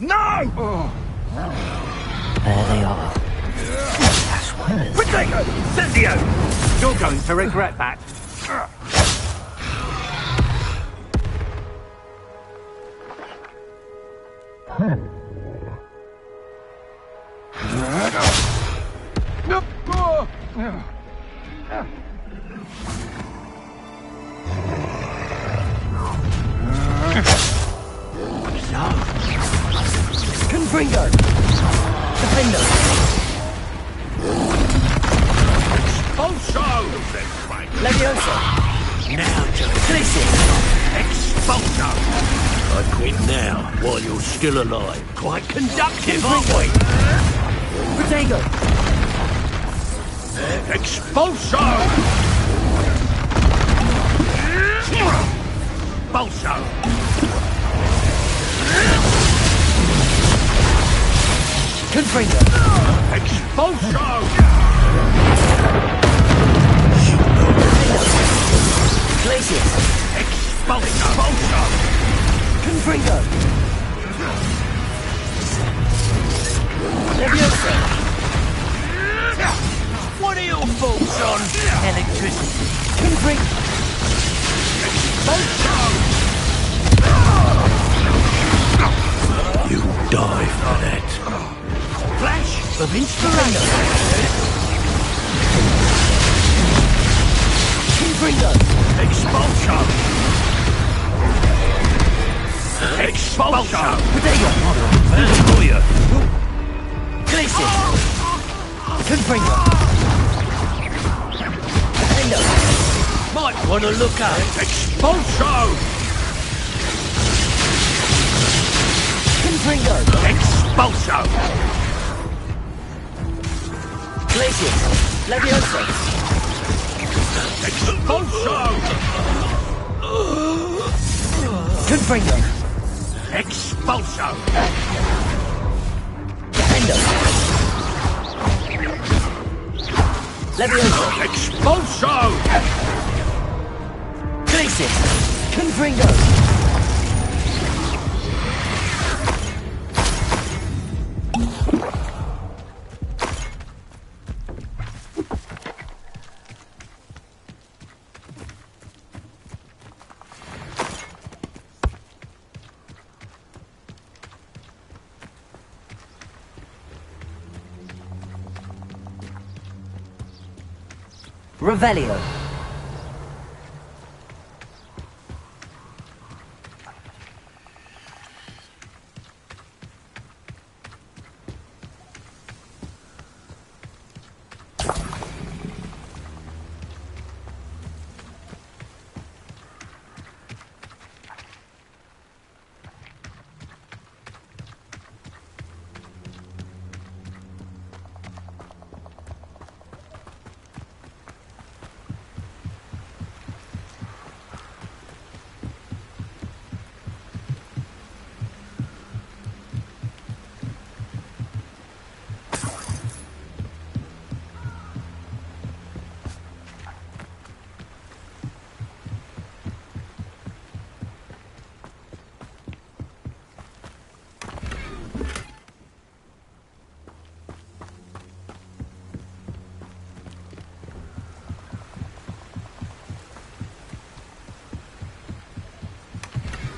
No! There they are. Protego! Incendio! You're going to regret that. Confringo! Defender! Expulso! Levioso! Now, Joe. Glacius! Expulso! I quit now, while you're still alive. Quite conductive, aren't we? Protego! Expulso! Expulso! Confringo! Expulso! Glacius! Expulso! Confringo! Levioso! What are your thoughts on electricity? Confringo! You die for that. Flash of inspiration. Confringo! Expulso! Expulso! Protego! For you. Glacius! Confringo! Defender! Might want to look up. Expulso! Confringo! Expulso! Glacius! Levioso! Expulso! Confringo! Expulso! Defender! Levioso! Expulso! Glacius! Confringo! Revelio.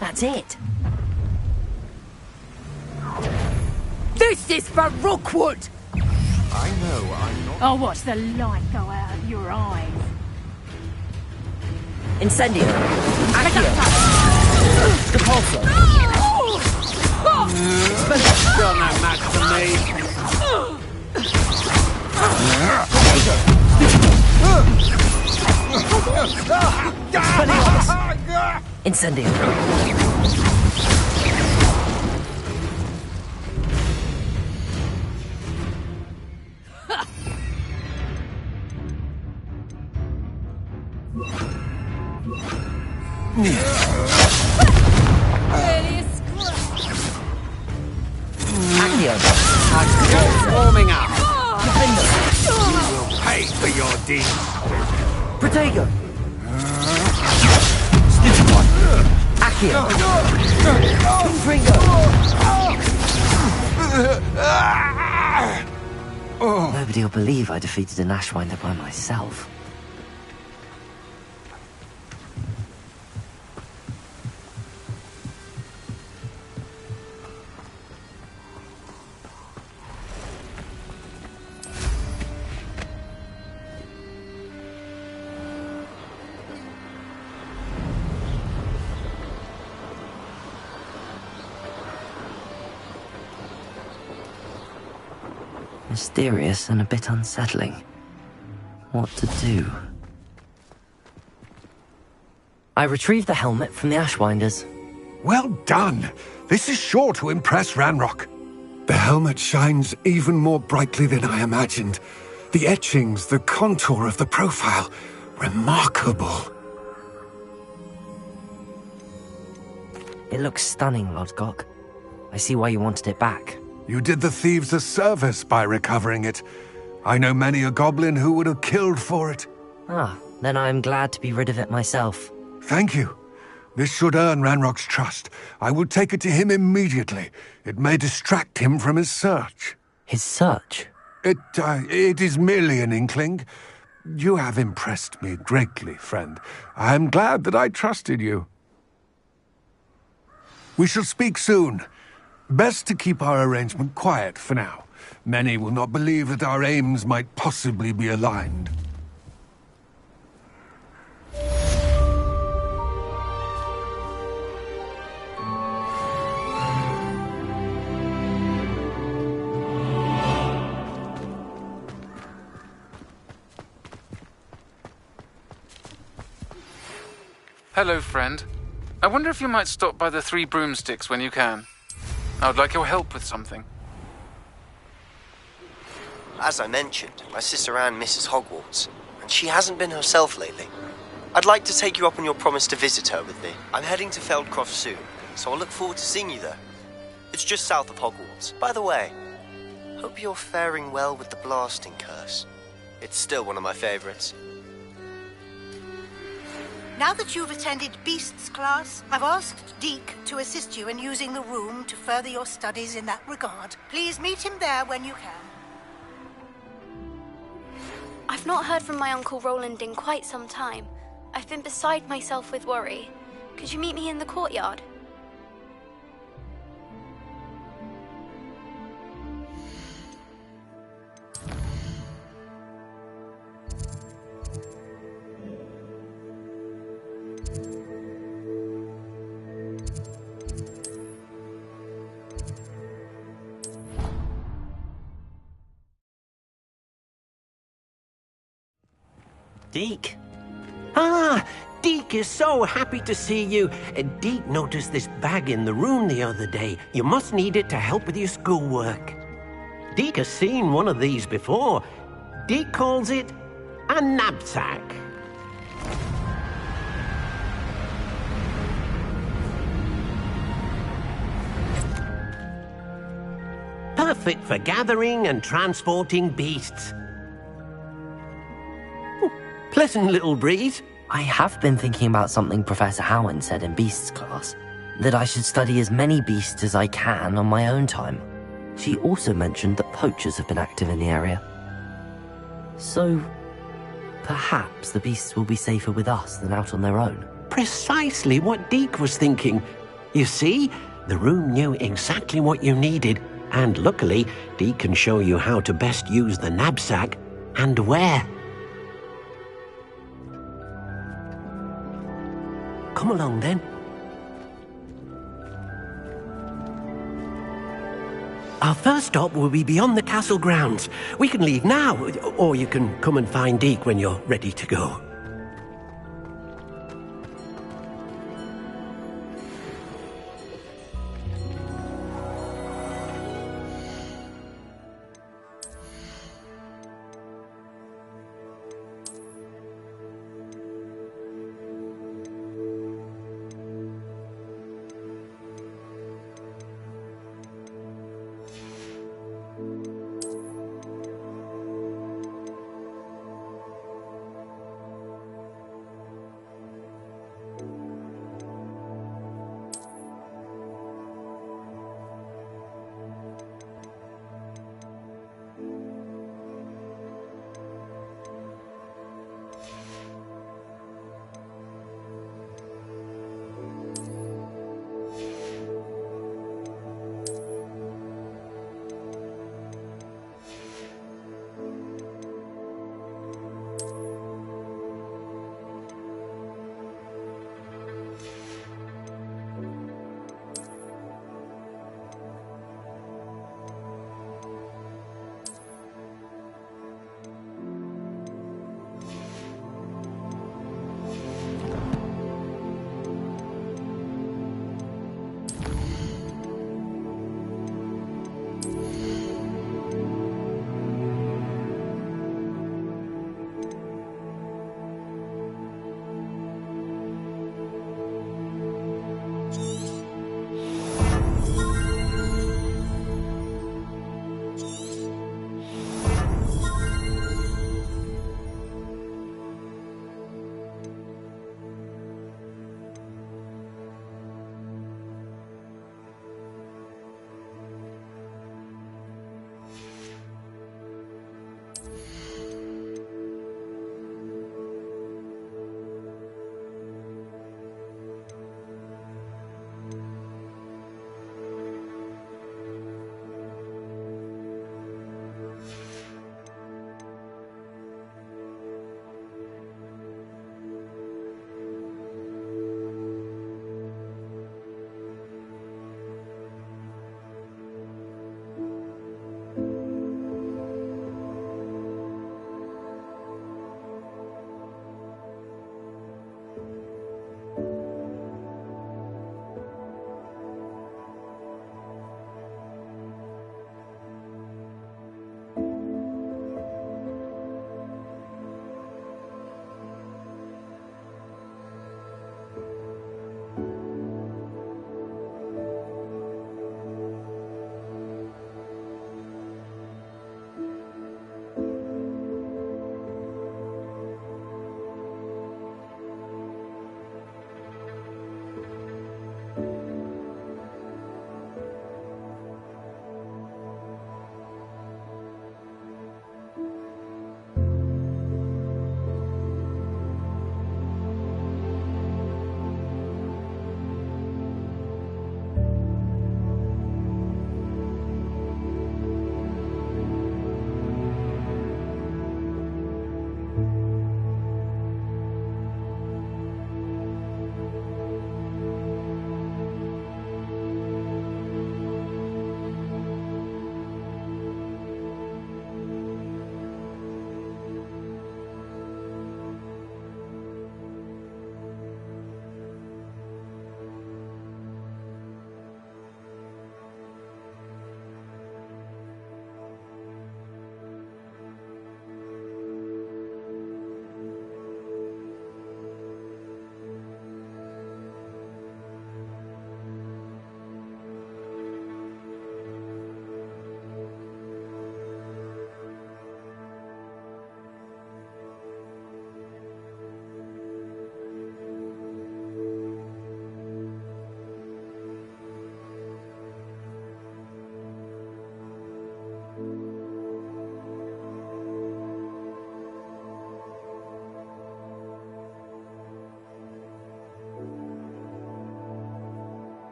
That's it. This is for Rookwood! I know I'm not... I'll watch the light go out of your eyes. Incendio. Accio. Depulso. Done that match for me. Incendio. Accio. Warming up. Defender. You will pay for your deeds. Protego. Accio. Confringo. Nobody will believe I defeated an Ashwinder by myself. Mysterious and a bit unsettling. What to do? I retrieved the helmet from the Ashwinders. Well done! This is sure to impress Ranrock. The helmet shines even more brightly than I imagined. The etchings, the contour of the profile. Remarkable. It looks stunning, Lodgok. I see why you wanted it back. You did the thieves a service by recovering it. I know many a goblin who would have killed for it. Ah, then I am glad to be rid of it myself. Thank you. This should earn Ranrock's trust. I will take it to him immediately. It may distract him from his search. His search? It is merely an inkling. You have impressed me greatly, friend. I am glad that I trusted you. We shall speak soon. Best to keep our arrangement quiet for now. Many will not believe that our aims might possibly be aligned. Hello, friend. I wonder if you might stop by the Three Broomsticks when you can. I would like your help with something. As I mentioned, my sister Anne misses Hogwarts, and she hasn't been herself lately. I'd like to take you up on your promise to visit her with me. I'm heading to Feldcroft soon, so I'll look forward to seeing you there. It's just south of Hogwarts. By the way, hope you're faring well with the blasting curse. It's still one of my favorites. Now that you've attended Beasts class, I've asked Deke to assist you in using the room to further your studies in that regard. Please meet him there when you can. I've not heard from my Uncle Roland in quite some time. I've been beside myself with worry. Could you meet me in the courtyard? Deke? Ah, Deke is so happy to see you. Deke noticed this bag in the room the other day. You must need it to help with your schoolwork. Deke has seen one of these before. Deke calls it a knapsack. Perfect for gathering and transporting beasts. Pleasant little breeze. I have been thinking about something Professor Howin said in Beasts class, that I should study as many beasts as I can on my own time. She also mentioned that poachers have been active in the area. So, perhaps the beasts will be safer with us than out on their own. Precisely what Deke was thinking. You see, the room knew exactly what you needed, and luckily, Deke can show you how to best use the knapsack and where. Come along, then. Our first stop will be beyond the castle grounds. We can leave now, or you can come and find Deke when you're ready to go.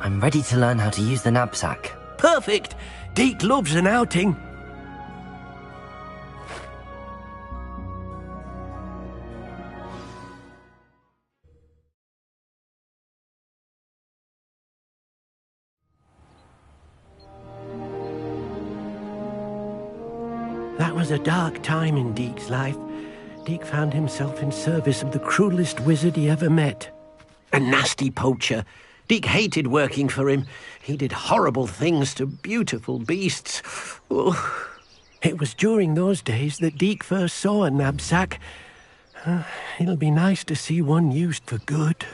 I'm ready to learn how to use the knapsack. Perfect! Deke loves an outing. That was a dark time in Deke's life. Deke found himself in service of the cruelest wizard he ever met. A nasty poacher. Deke hated working for him. He did horrible things to beautiful beasts. Oh. It was during those days that Deke first saw a knapsack. It'll be nice to see one used for good.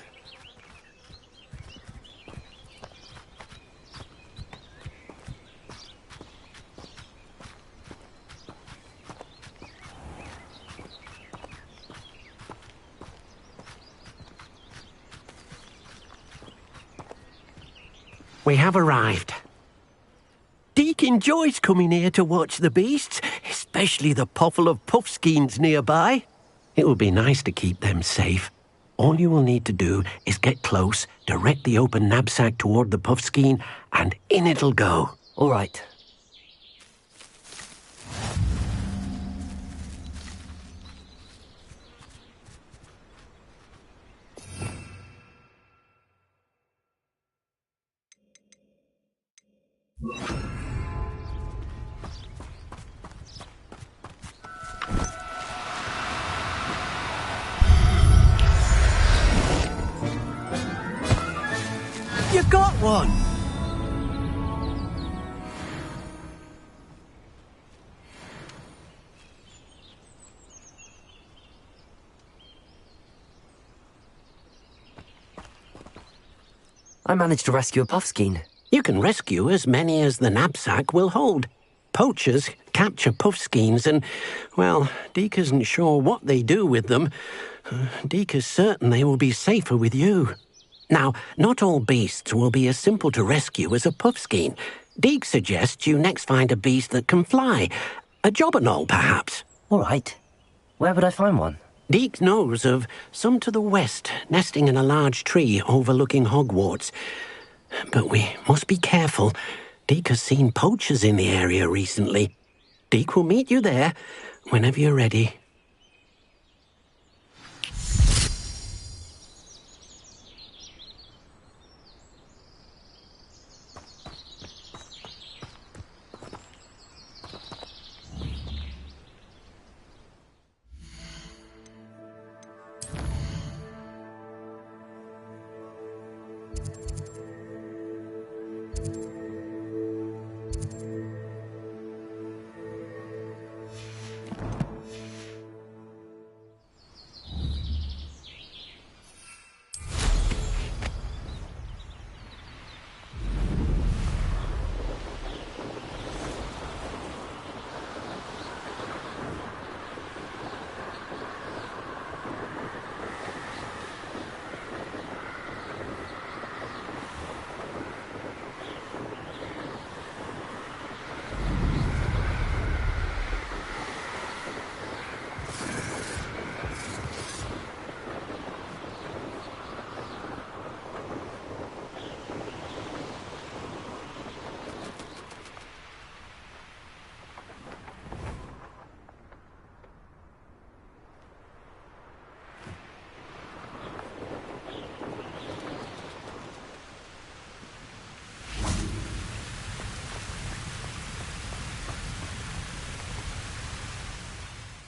We have arrived. Deke enjoys coming here to watch the beasts, especially the potful of puffskeins nearby. It will be nice to keep them safe. All you will need to do is get close, direct the open knapsack toward the puffskein, and in it'll go. All right. You got one! I managed to rescue a puffskein. You can rescue as many as the knapsack will hold. Poachers capture puffskeins and, well, Deke isn't sure what they do with them. Deke is certain they will be safer with you. Now, not all beasts will be as simple to rescue as a puffskein. Deke suggests you next find a beast that can fly. A jobberknoll, perhaps. All right. Where would I find one? Deke knows of some to the west, nesting in a large tree overlooking Hogwarts. But we must be careful. Deke has seen poachers in the area recently. Deke will meet you there whenever you're ready.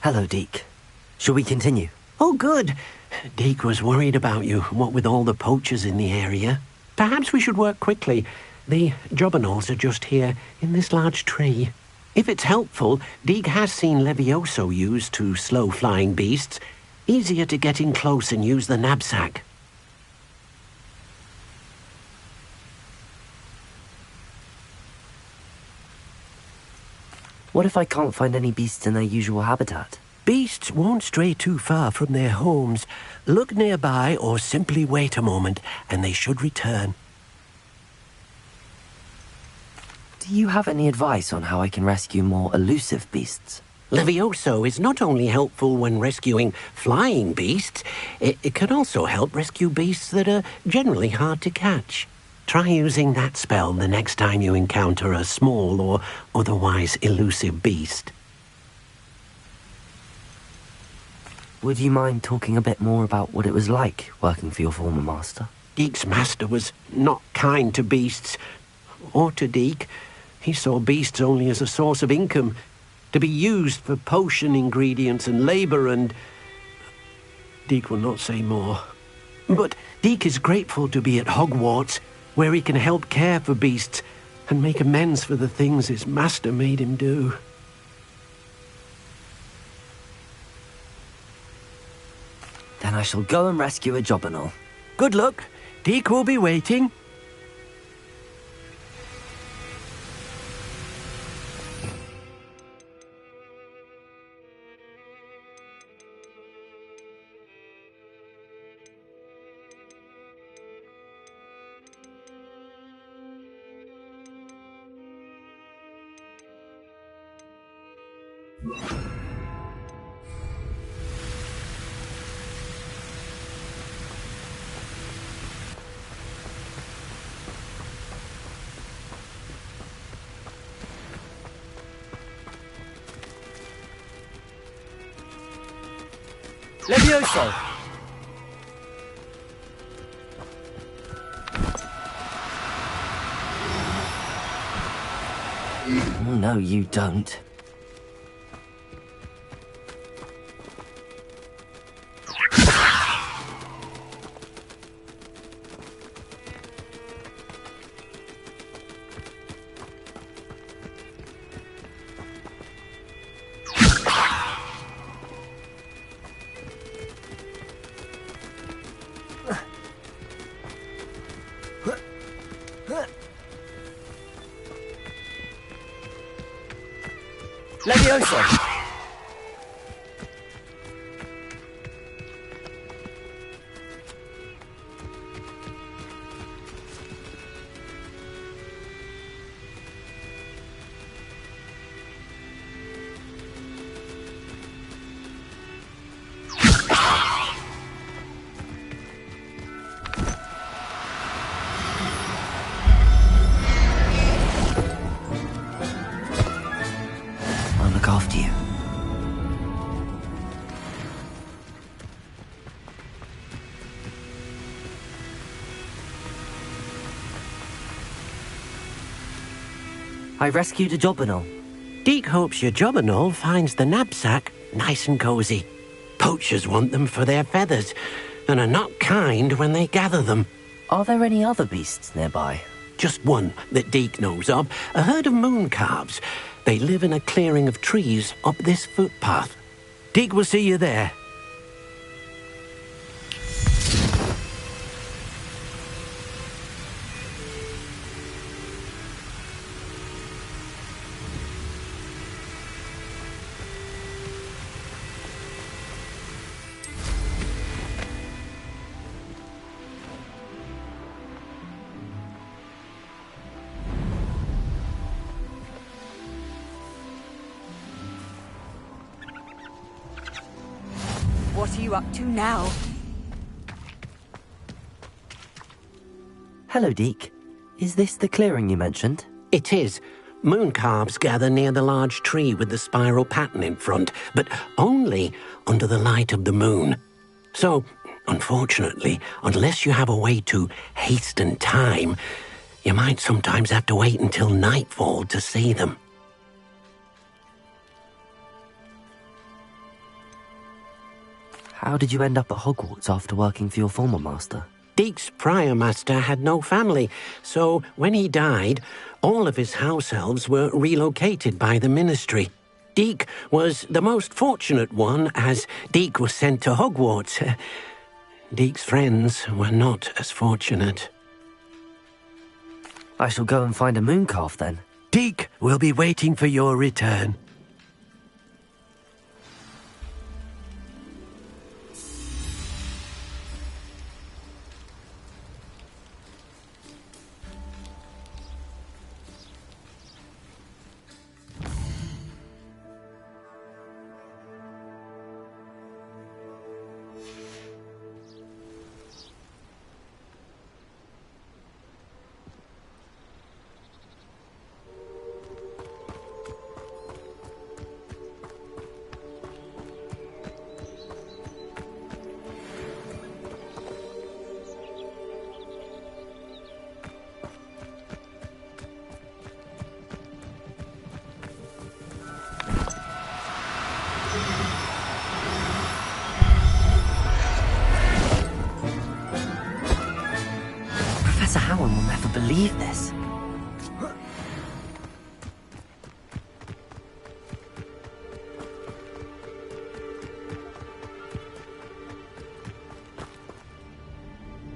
Hello, Deke. Shall we continue? Oh, good. Deke was worried about you, what with all the poachers in the area. Perhaps we should work quickly. The jobberknolls are just here, in this large tree. If it's helpful, Deke has seen Levioso used to slow flying beasts. Easier to get in close and use the knapsack. What if I can't find any beasts in their usual habitat? Beasts won't stray too far from their homes. Look nearby or simply wait a moment, and they should return. Do you have any advice on how I can rescue more elusive beasts? Levioso is not only helpful when rescuing flying beasts, it can also help rescue beasts that are generally hard to catch. Try using that spell the next time you encounter a small or otherwise elusive beast. Would you mind talking a bit more about what it was like working for your former master? Deek's master was not kind to beasts, or to Deek. He saw beasts only as a source of income, to be used for potion ingredients and labour, and... Deek will not say more. But Deek is grateful to be at Hogwarts, where he can help care for beasts and make amends for the things his master made him do. Then I shall go and rescue a job and all. Good luck. Deek will be waiting. Levioso! No, you don't. Levioso! I'll look after you. I rescued a job and all. Deek hopes your job and all finds the knapsack nice and cosy. Poachers want them for their feathers, and are not kind when they gather them. Are there any other beasts nearby? Just one that Deek knows of, a herd of moon calves. They live in a clearing of trees up this footpath. Deek will see you there. What are you up to now? Hello, Deek. Is this the clearing you mentioned? It is. Moon calves gather near the large tree with the spiral pattern in front, but only under the light of the moon. So, unfortunately, unless you have a way to hasten time, you might sometimes have to wait until nightfall to see them. How did you end up at Hogwarts after working for your former master? Deek's prior master had no family, so when he died, all of his house elves were relocated by the ministry. Deek was the most fortunate one, as Deek was sent to Hogwarts. Deek's friends were not as fortunate. I shall go and find a moon calf then. Deek will be waiting for your return. believe this.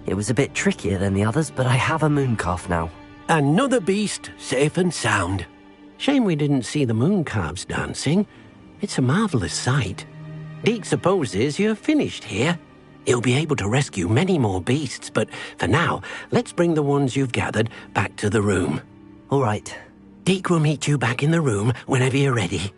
It was a bit trickier than the others, but I have a mooncalf now. Another beast, safe and sound. Shame we didn't see the mooncalves dancing. It's a marvellous sight. Deke supposes you're finished here. He'll be able to rescue many more beasts, but for now, let's bring the ones you've gathered back to the room. All right. Deke will meet you back in the room whenever you're ready.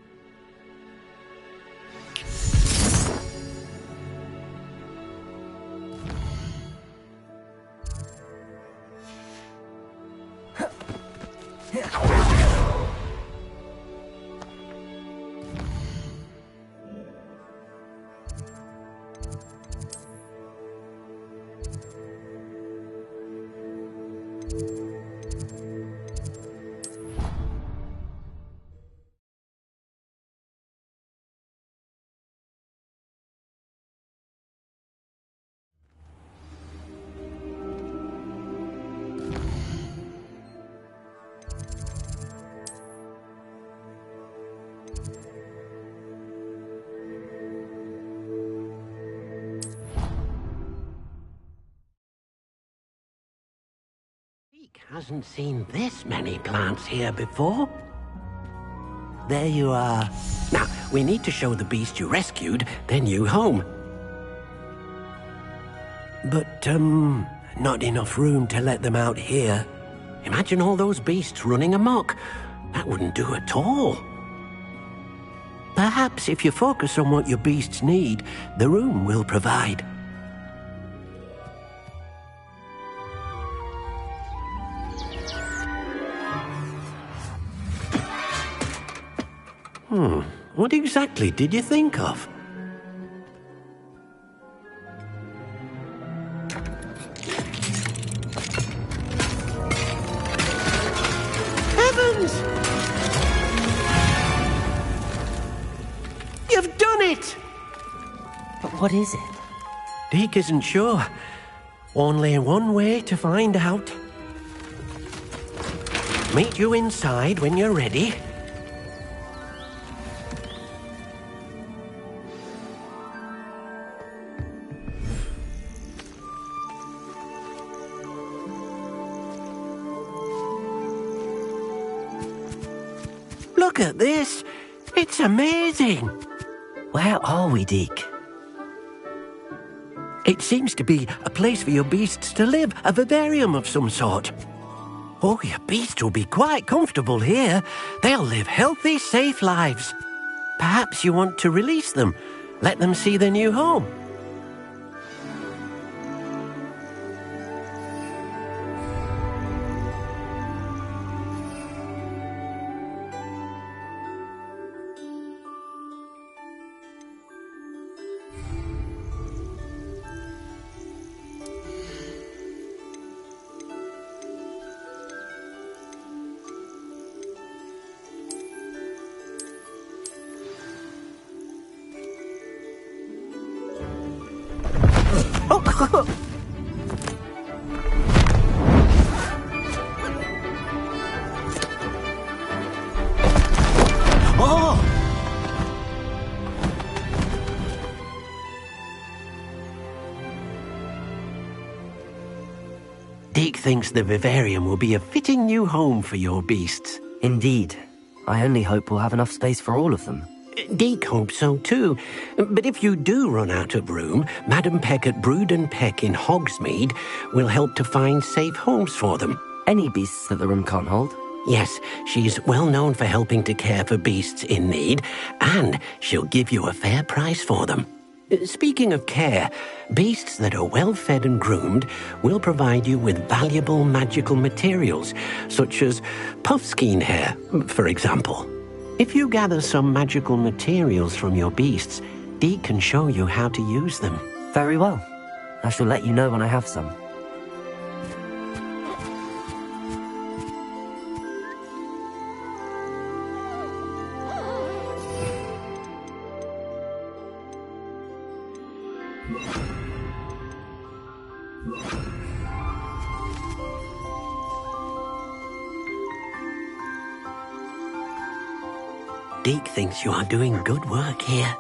Hasn't seen this many plants here before. There you are. Now, we need to show the beast you rescued their new home. But, not enough room to let them out here. Imagine all those beasts running amok. That wouldn't do at all. Perhaps if you focus on what your beasts need, the room will provide. What exactly did you think of? Heavens! You've done it! But what is it? Deke isn't sure. Only one way to find out. Meet you inside when you're ready. Look at this! It's amazing! Where are we, Deke? It seems to be a place for your beasts to live, a vivarium of some sort. Oh, your beasts will be quite comfortable here. They'll live healthy, safe lives. Perhaps you want to release them, let them see their new home. Deke thinks the vivarium will be a fitting new home for your beasts. Indeed. I only hope we'll have enough space for all of them. Deke hopes so too. But if you do run out of room, Madam Peck at Brood and Peck in Hogsmeade will help to find safe homes for them. Any beasts that the room can't hold? Yes, she's well known for helping to care for beasts in need, and she'll give you a fair price for them. Speaking of care, beasts that are well fed and groomed will provide you with valuable magical materials, such as puffskein hair, for example. If you gather some magical materials from your beasts, Deke can show you how to use them. Very well. I shall let you know when I have some. Deke thinks you are doing good work here.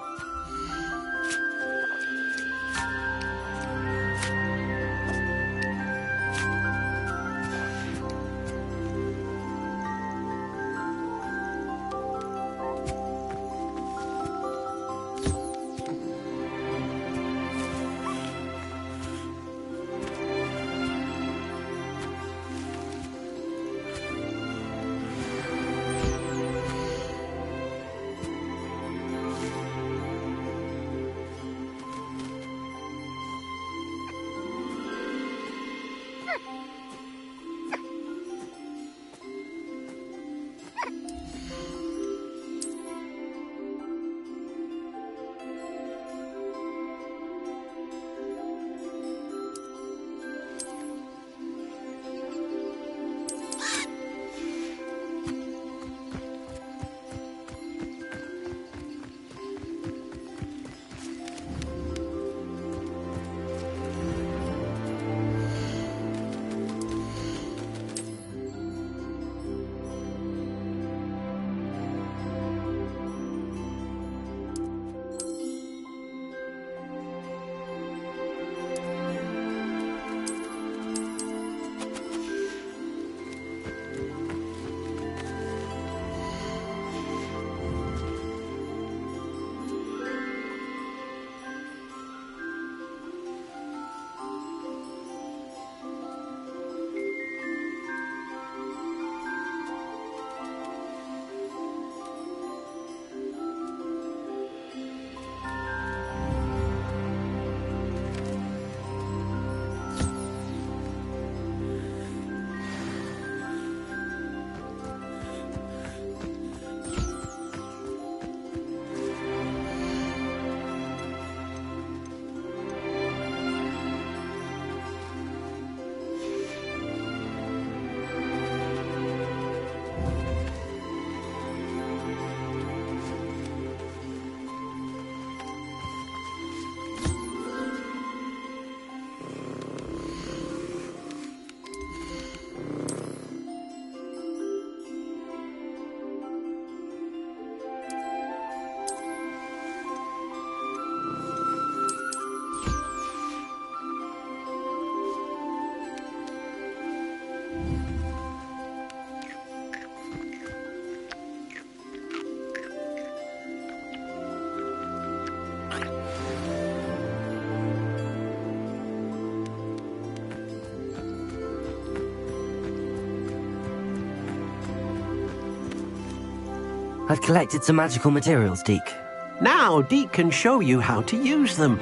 I've collected some magical materials, Deke. Now Deke can show you how to use them.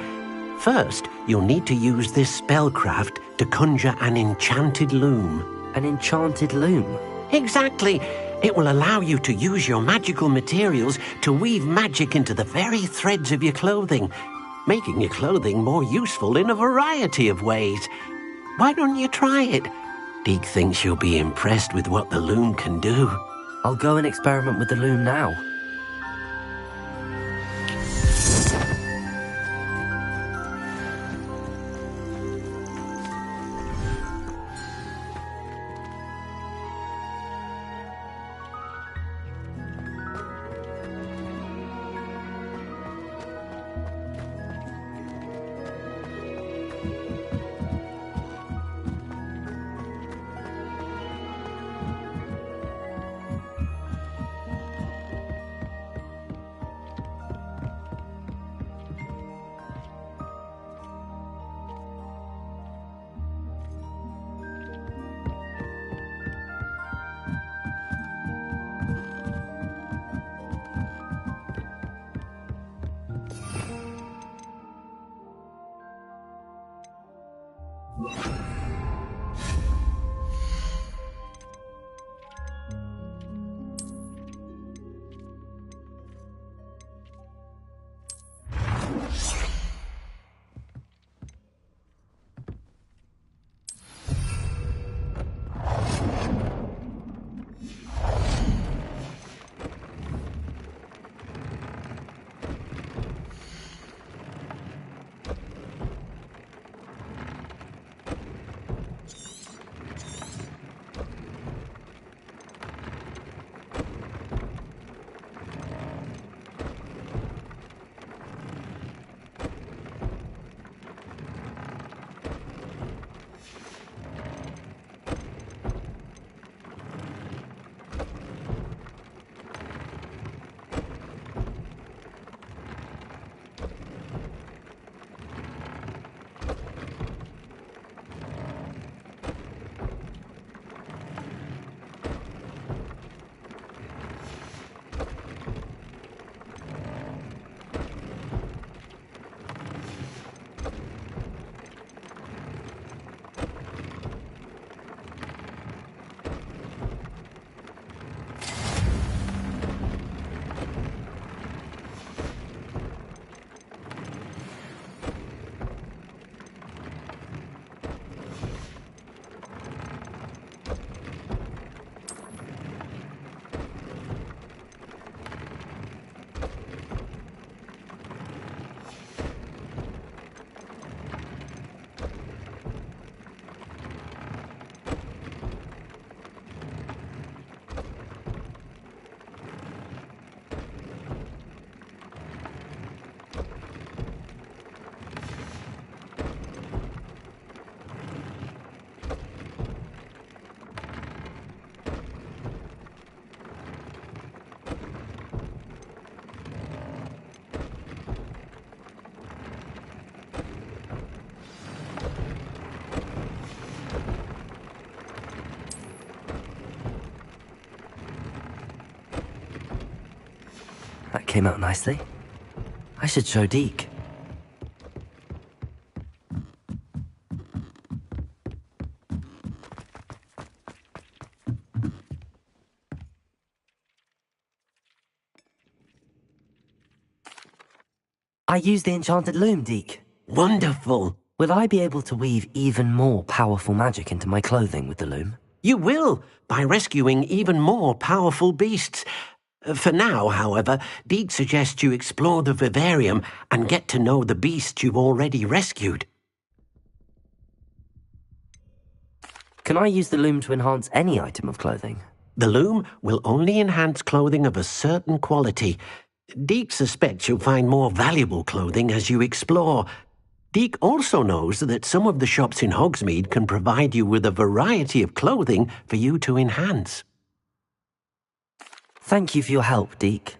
First, you'll need to use this spellcraft to conjure an enchanted loom. An enchanted loom? Exactly. It will allow you to use your magical materials to weave magic into the very threads of your clothing, making your clothing more useful in a variety of ways. Why don't you try it? Deke thinks you'll be impressed with what the loom can do. I'll go and experiment with the loom now. came out nicely. I should show Deke. I used the enchanted loom, Deke. Wonderful. Will I be able to weave even more powerful magic into my clothing with the loom? You will, by rescuing even more powerful beasts. For now, however, Deke suggests you explore the vivarium and get to know the beasts you've already rescued. Can I use the loom to enhance any item of clothing? The loom will only enhance clothing of a certain quality. Deke suspects you'll find more valuable clothing as you explore. Deke also knows that some of the shops in Hogsmeade can provide you with a variety of clothing for you to enhance. Thank you for your help, Deke.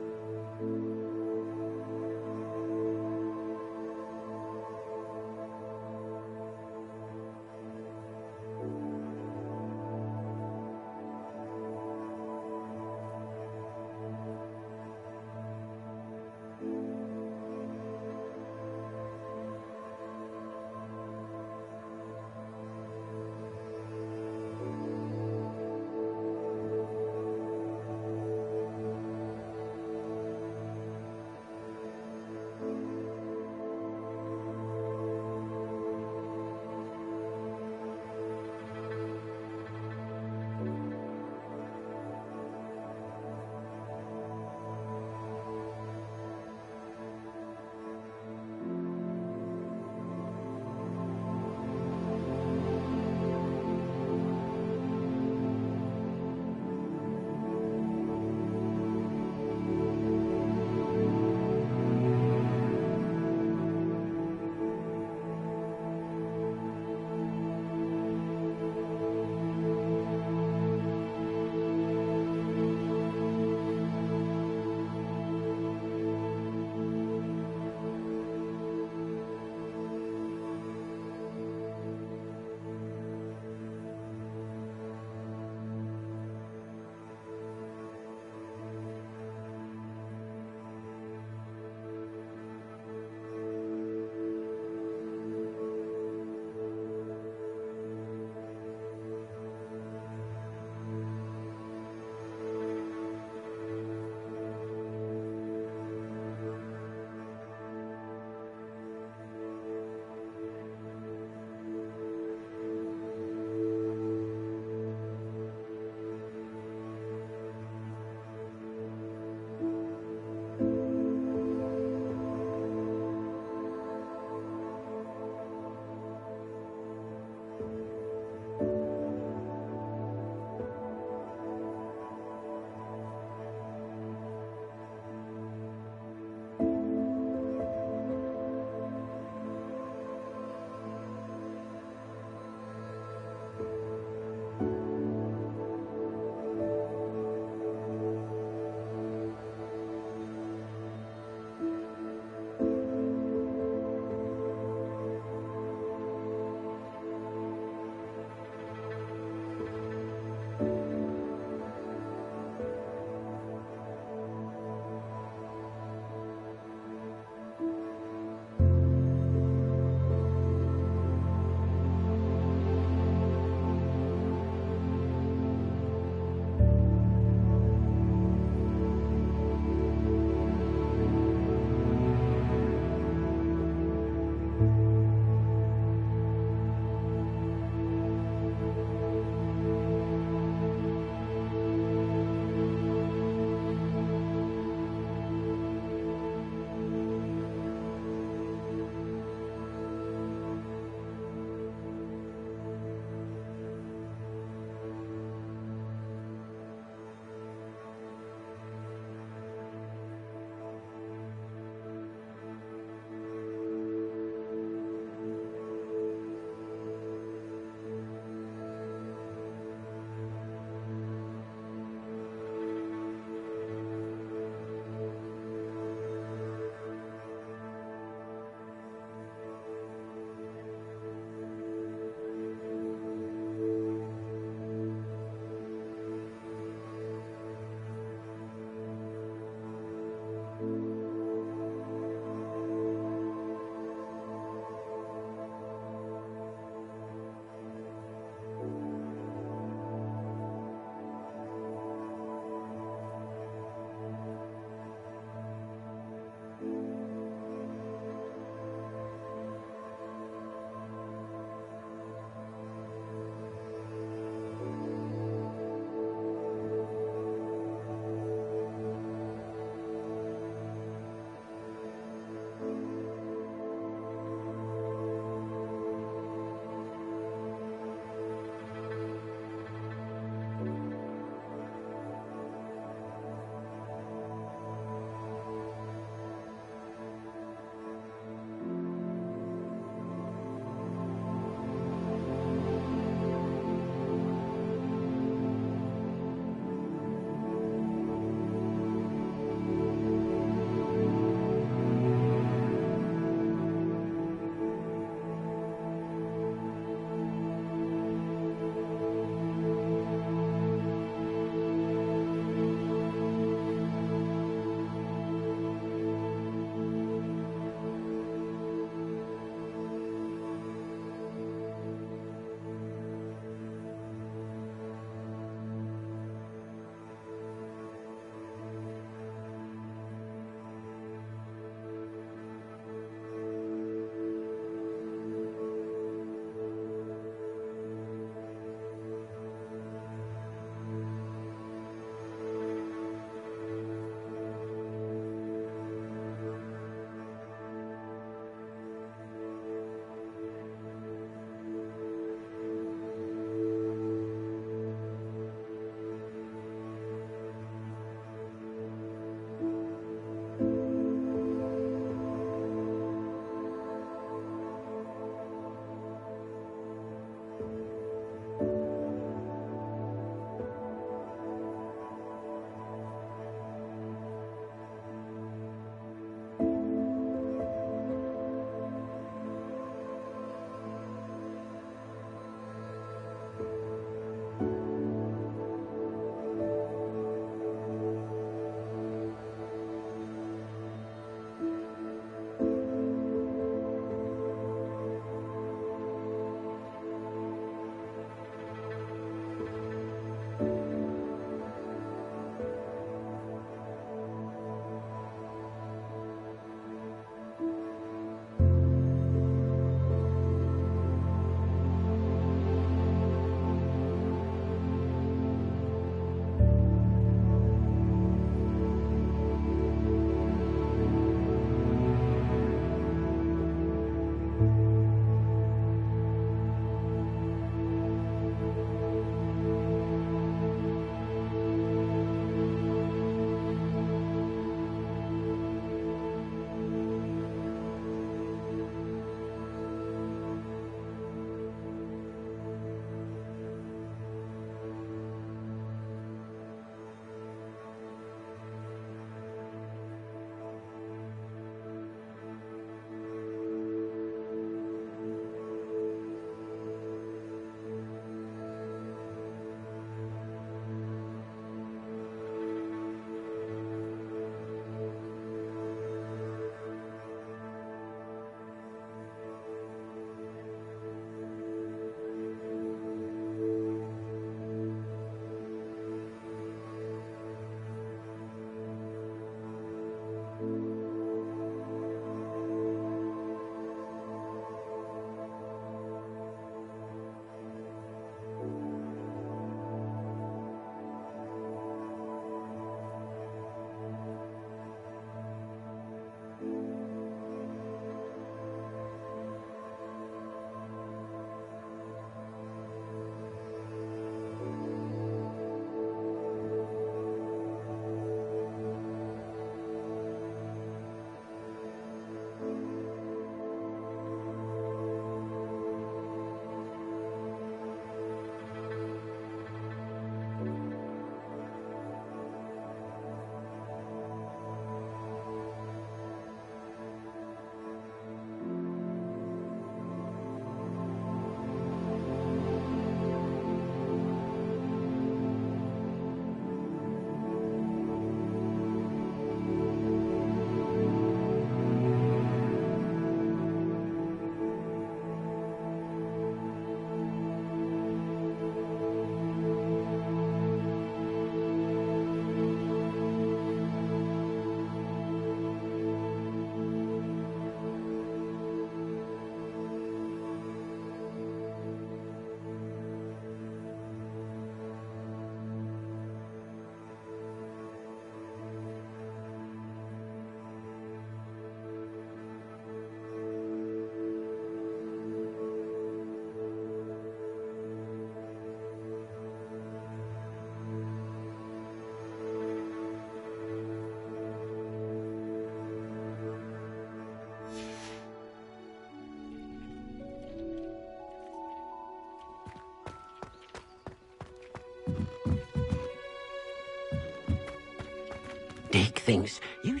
Deke thinks you...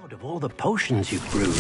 of all the potions you've brewed.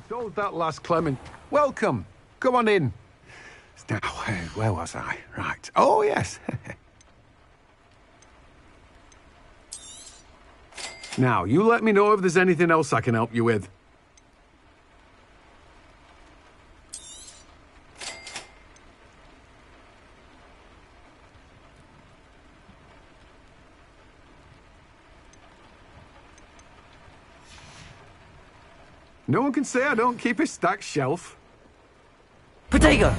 Told that last Clement. Welcome. Come on in. Now, where was I? Right. Oh, yes. Now, you let me know if there's anything else I can help you with. No one can say I don't keep a stacked shelf. Protego!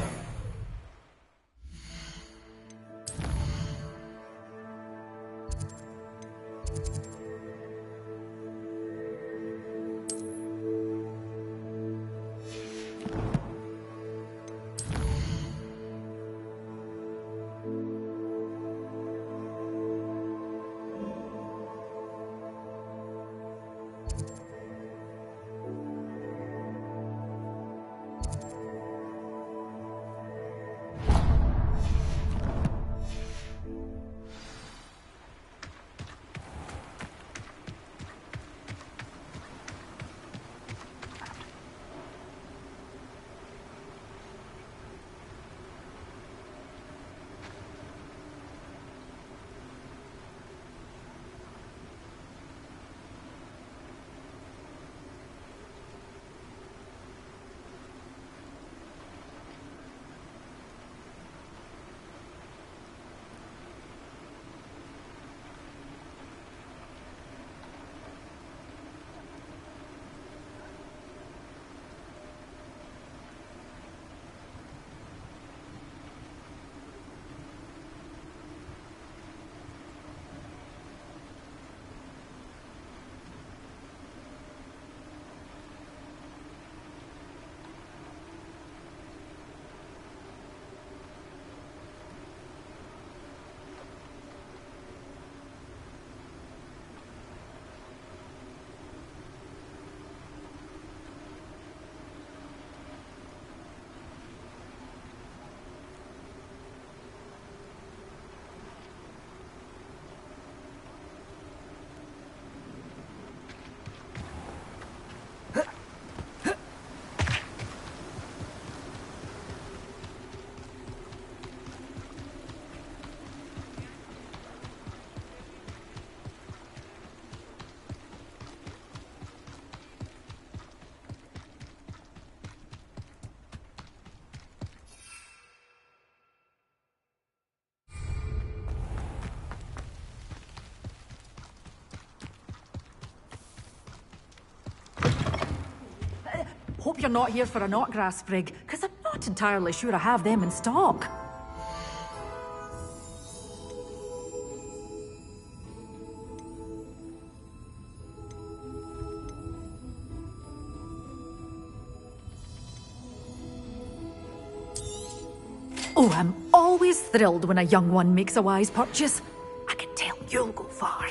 Hope you're not here for a knotgrass sprig, because I'm not entirely sure I have them in stock. Oh, I'm always thrilled when a young one makes a wise purchase. I can tell you'll go far.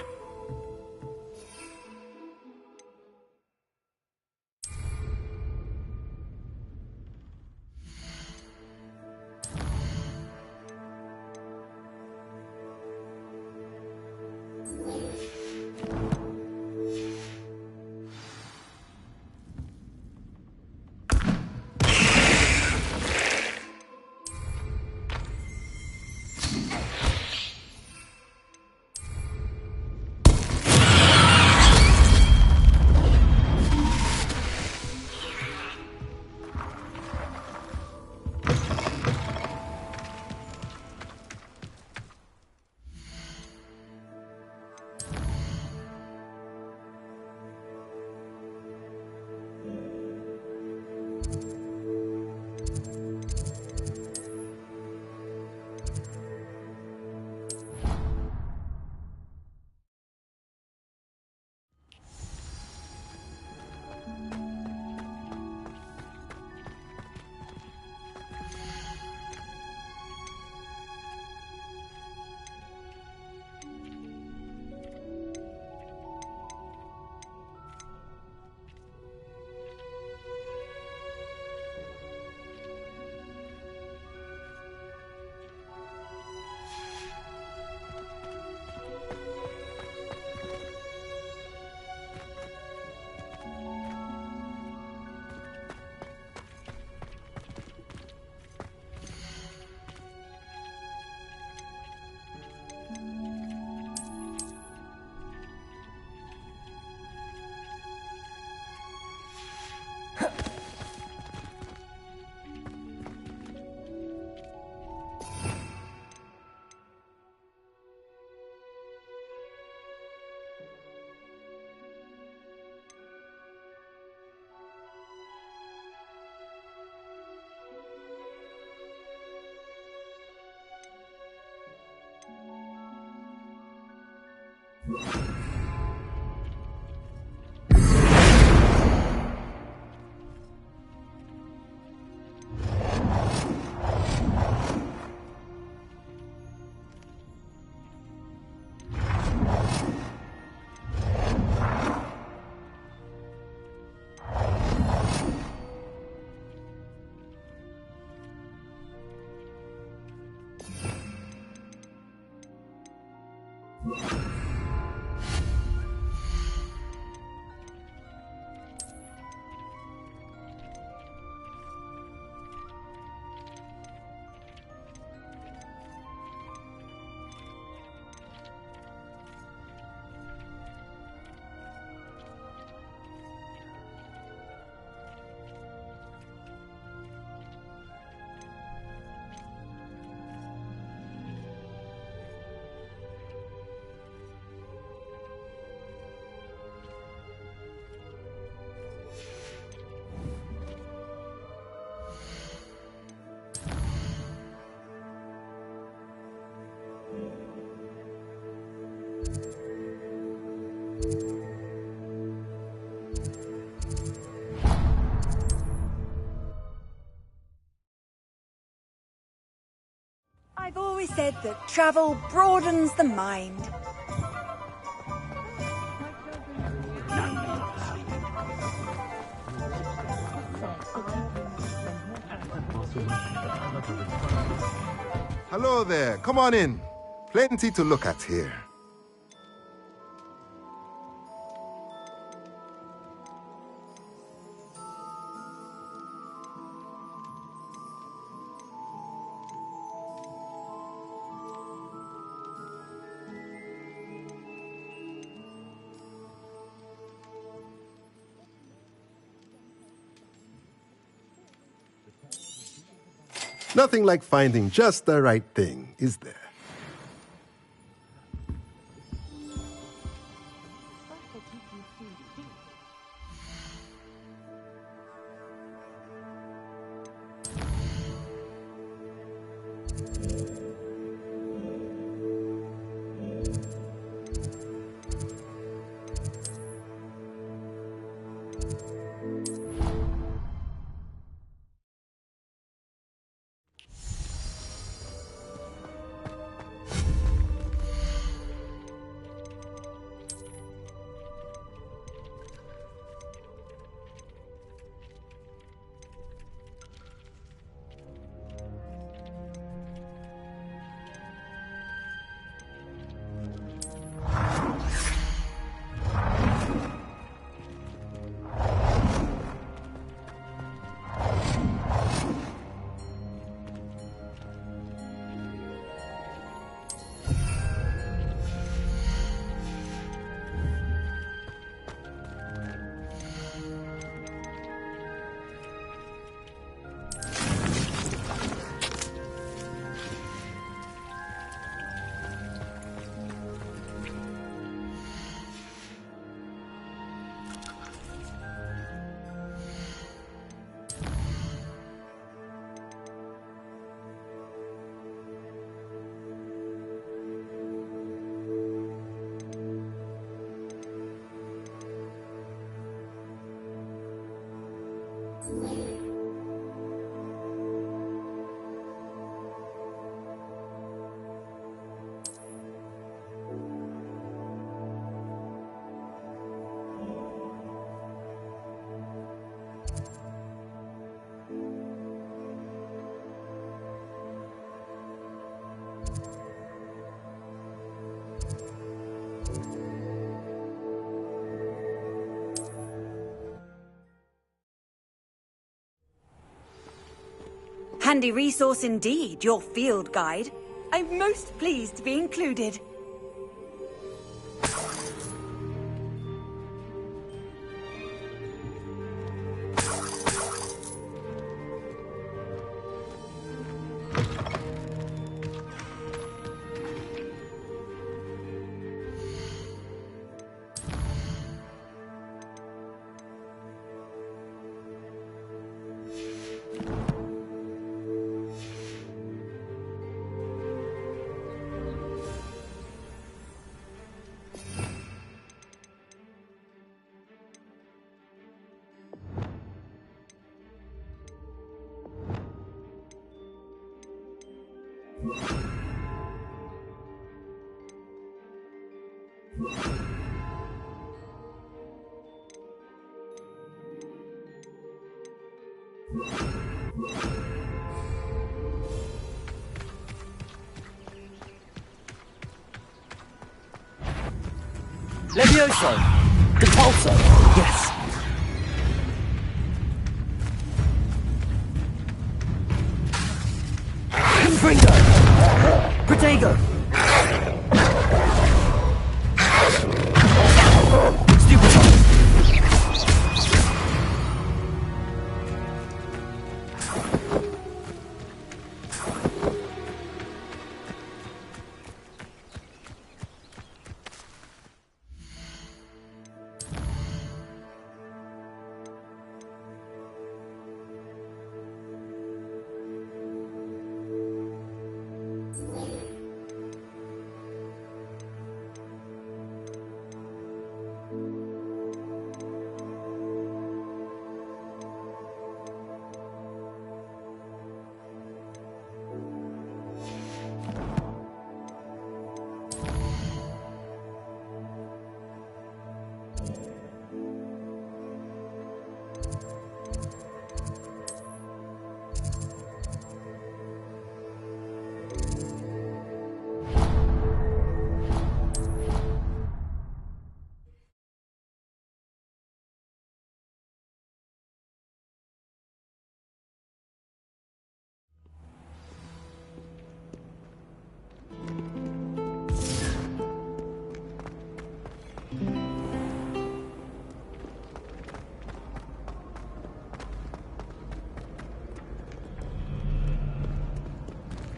I've always said that travel broadens the mind. Hello there, come on in. Plenty to look at here. Nothing like finding just the right thing, is there? Handy resource indeed, your field guide. I'm most pleased to be included. Levioso! Repulso! Yes! Confringo! Protego! Stupefy!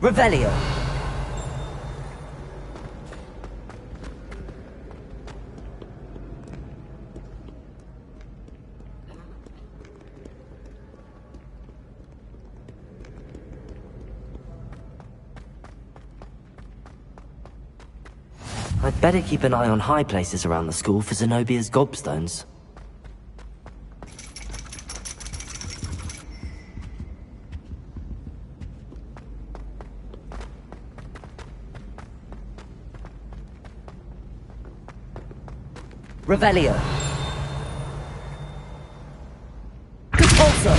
Revelio. I'd better keep an eye on high places around the school for Zenobia's gobstones. Revelio. Repulso.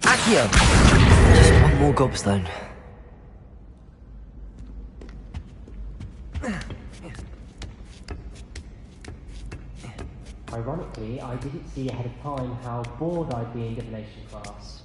Accio. Just one more gobstone. Ironically, I didn't see ahead of time how bored I'd be in divination class.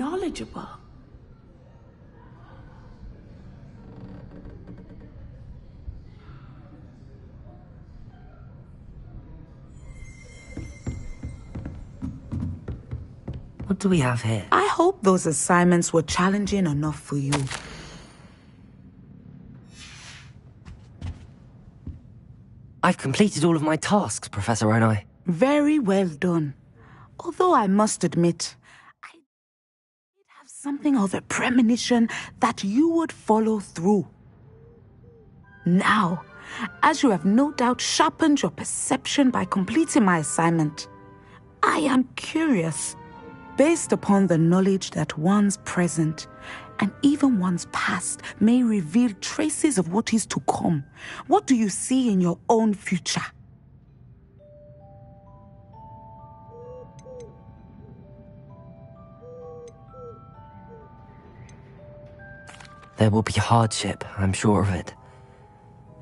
knowledgeable. What do we have here? I hope those assignments were challenging enough for you. I've completed all of my tasks, Professor Onai. Very well done. Although I must admit, I did have something of a premonition that you would follow through. Now, as you have no doubt sharpened your perception by completing my assignment, I am curious, based upon the knowledge that one's present and even one's past may reveal traces of what is to come. What do you see in your own future? There will be hardship, I'm sure of it.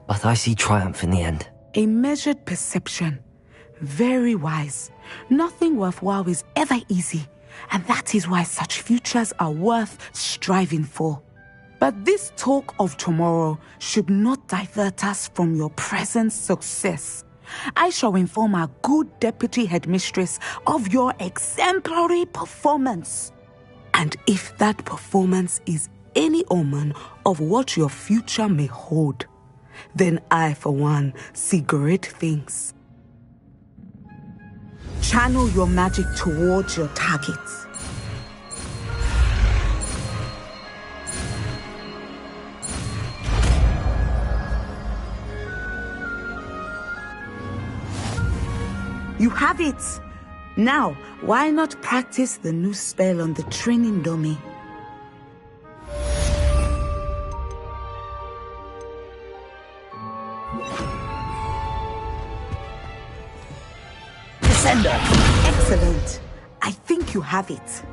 But I see triumph in the end. A measured perception. Very wise. Nothing worthwhile is ever easy, and that is why such futures are worth striving for. But this talk of tomorrow should not divert us from your present success. I shall inform our good deputy headmistress of your exemplary performance. And if that performance is any omen of what your future may hold, then I, for one, see great things. Channel your magic towards your targets. You have it! Now, why not practice the new spell on the training dummy? Descender! Excellent. I think you have it.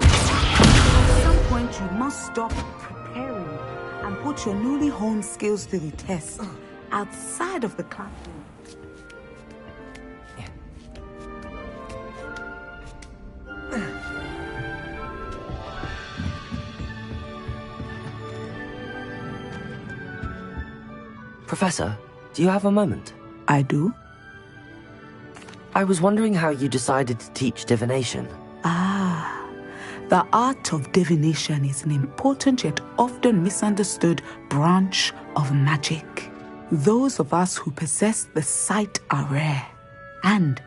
At some point, you must stop preparing and put your newly honed skills to the test outside of the classroom. Professor, do you have a moment? I do. I was wondering how you decided to teach divination. The art of divination is an important yet often misunderstood branch of magic. Those of us who possess the sight are rare, and,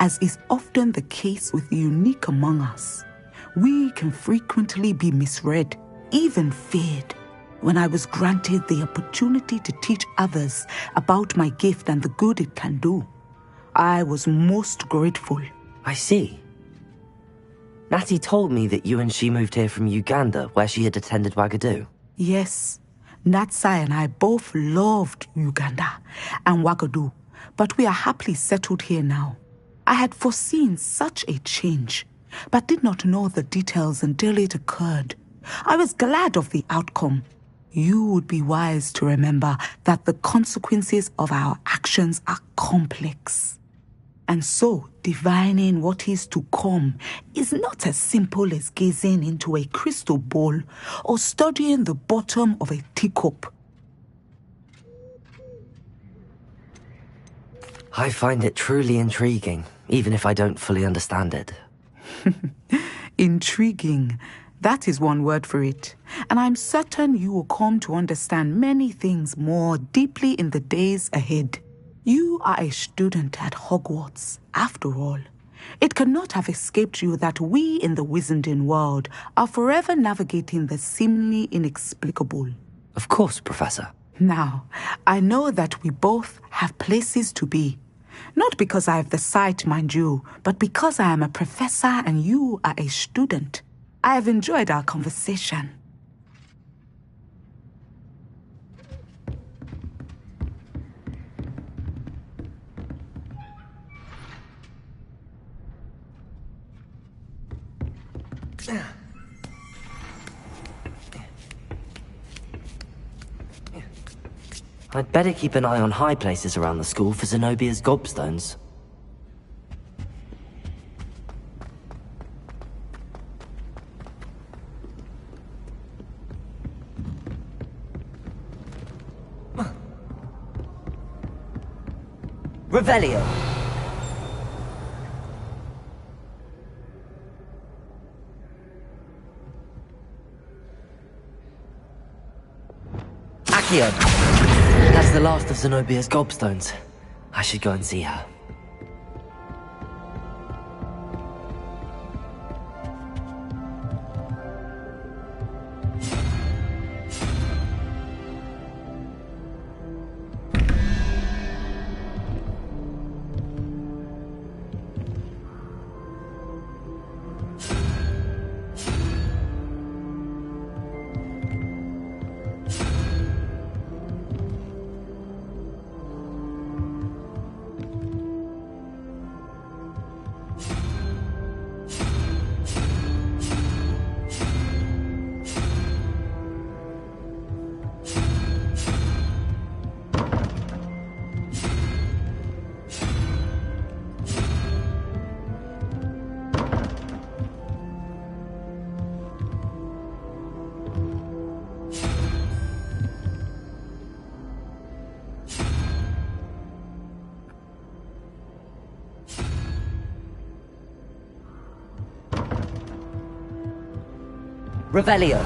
as is often the case with the unique among us, we can frequently be misread, even feared. When I was granted the opportunity to teach others about my gift and the good it can do, I was most grateful. I see. Natty told me that you and she moved here from Uganda, where she had attended Wagadu. Yes, Natsai and I both loved Uganda and Wagadu, but we are happily settled here now. I had foreseen such a change, but did not know the details until it occurred. I was glad of the outcome. You would be wise to remember that the consequences of our actions are complex. And so, divining what is to come is not as simple as gazing into a crystal ball or studying the bottom of a teacup. I find it truly intriguing, even if I don't fully understand it. Intriguing. That is one word for it. And I'm certain you will come to understand many things more deeply in the days ahead. You are a student at Hogwarts, after all. It cannot have escaped you that we in the Wizarding world are forever navigating the seemingly inexplicable. Of course, Professor. Now, I know that we both have places to be. Not because I have the sight, mind you, but because I am a professor and you are a student. I have enjoyed our conversation. I'd better keep an eye on high places around the school for Zenobia's gobstones. Revelio. Accio. That's the last of Zenobia's gobstones. I should go and see her. Revelio.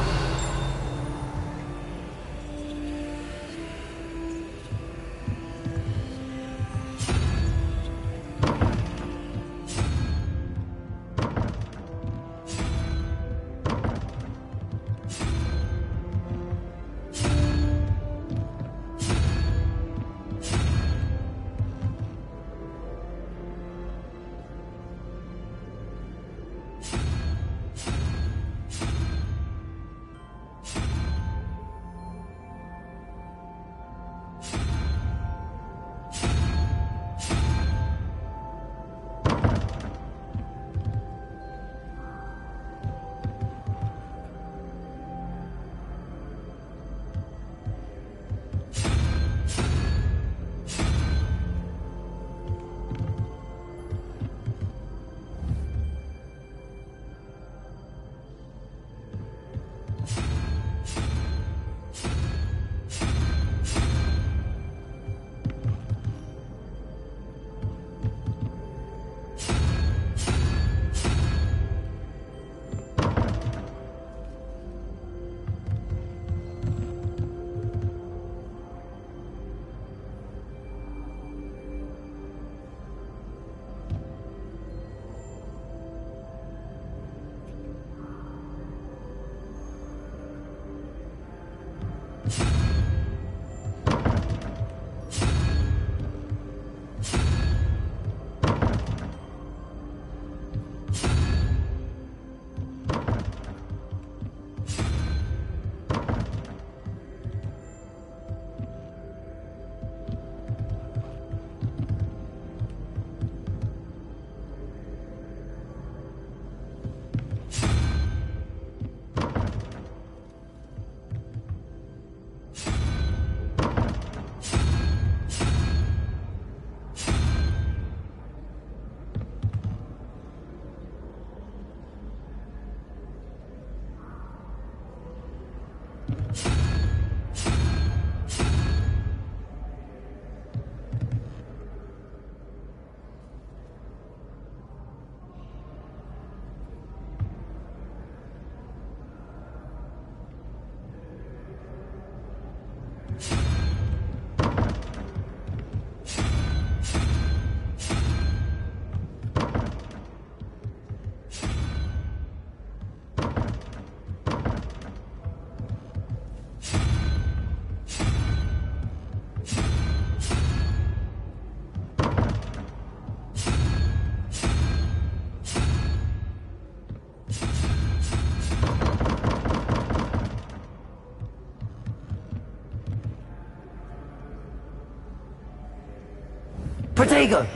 Protego!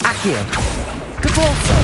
Accio! Caporso!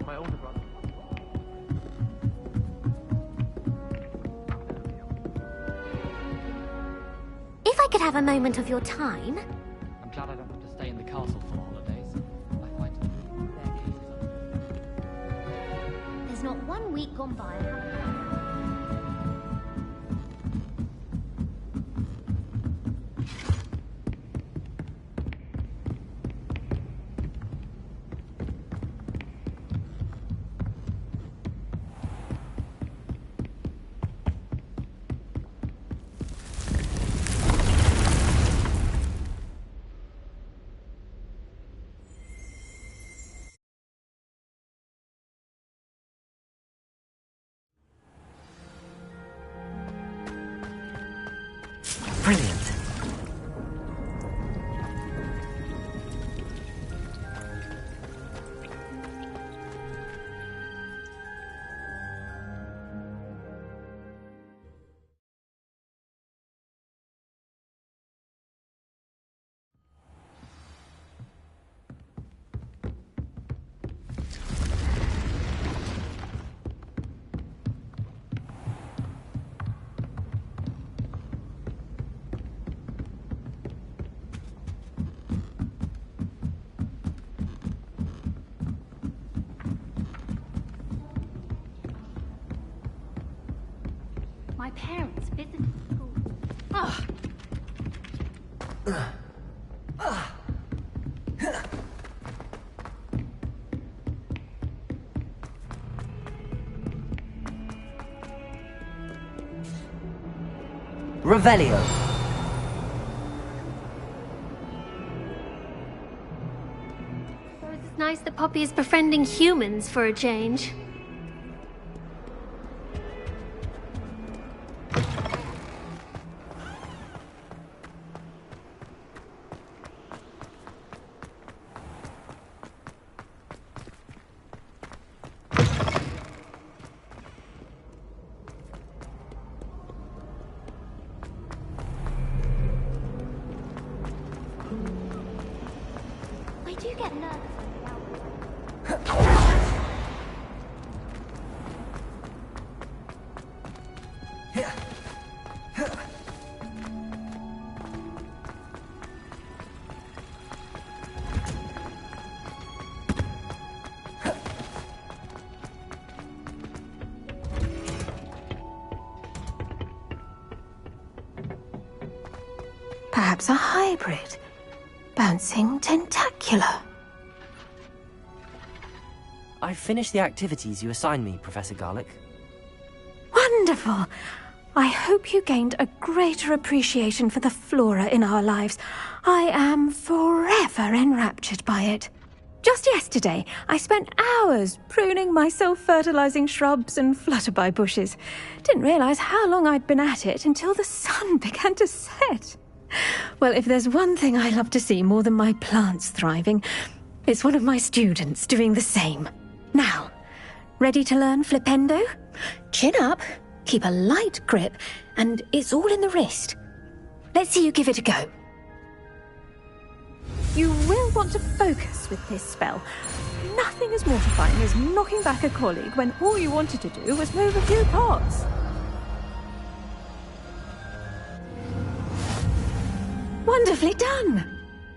My older brother. have a moment of your time. I'm glad I don't have to stay in the castle for holidays. I find their cases There's not one week gone by. Brilliant. My parents visited school. Oh. Revelio. So it's nice that Poppy is befriending humans for a change. I do get nervous when the Perhaps a hybrid. Bouncing tentacular. I've finished the activities you assigned me, Professor Garlick. Wonderful! I hope you gained a greater appreciation for the flora in our lives. I am forever enraptured by it. Just yesterday, I spent hours pruning my self-fertilizing shrubs and flutterby bushes. Didn't realize how long I'd been at it until the sun began to set. Well, if there's one thing I love to see more than my plants thriving, it's one of my students doing the same. Now, ready to learn flipendo? Chin up, keep a light grip, and it's all in the wrist. Let's see you give it a go. You will want to focus with this spell. Nothing as mortifying as knocking back a colleague when all you wanted to do was move a few pots. Wonderfully done!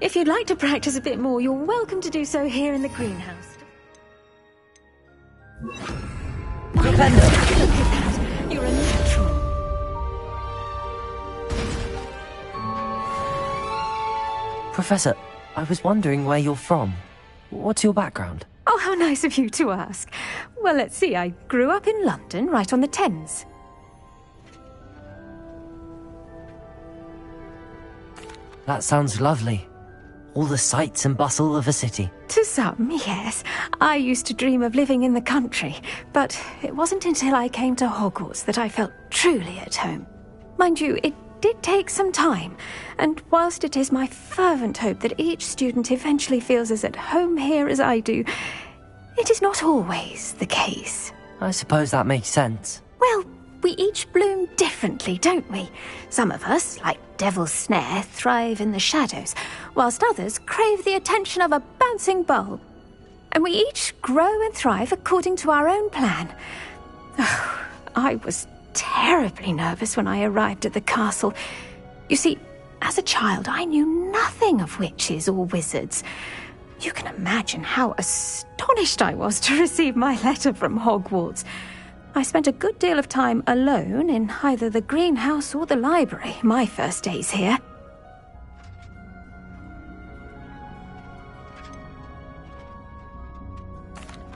If you'd like to practice a bit more, you're welcome to do so here in the greenhouse. Look at that! You're a natural. Professor, I was wondering where you're from. What's your background? Oh, how nice of you to ask. Well, let's see. I grew up in London, right on the Thames. That sounds lovely. All the sights and bustle of a city. To some, yes. I used to dream of living in the country, but it wasn't until I came to Hogwarts that I felt truly at home. Mind you, it did take some time, and whilst it is my fervent hope that each student eventually feels as at home here as I do, it is not always the case. I suppose that makes sense. Well, we each bloom differently, don't we? Some of us, like Devil's Snare, thrive in the shadows, whilst others crave the attention of a bouncing bulb. And we each grow and thrive according to our own plan. Oh, I was terribly nervous when I arrived at the castle. You see, As a child, I knew nothing of witches or wizards. You can imagine how astonished I was to receive my letter from Hogwarts. I spent a good deal of time alone in either the greenhouse or the library my first days here.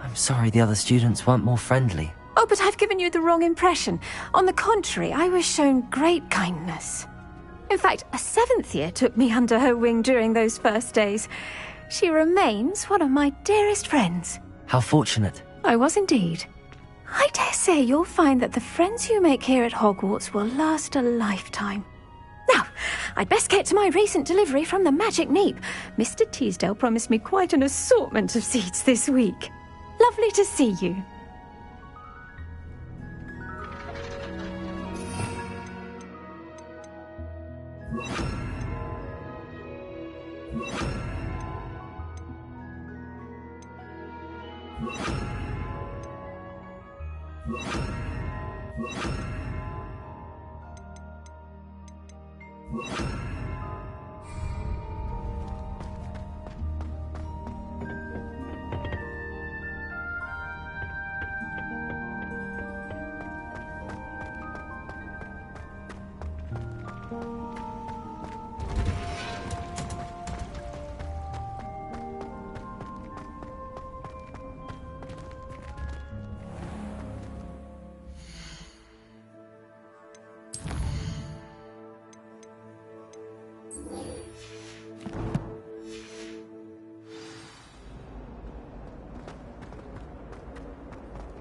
I'm sorry the other students weren't more friendly. Oh, but I've given you the wrong impression. On the contrary, I was shown great kindness. In fact, a 7th year took me under her wing during those first days. She remains one of my dearest friends. How fortunate. I was indeed. I dare say you'll find that the friends you make here at Hogwarts will last a lifetime. Now, I'd best get to my recent delivery from the Magic Neep. Mr. Teasdale promised me quite an assortment of seeds this week. Lovely to see you.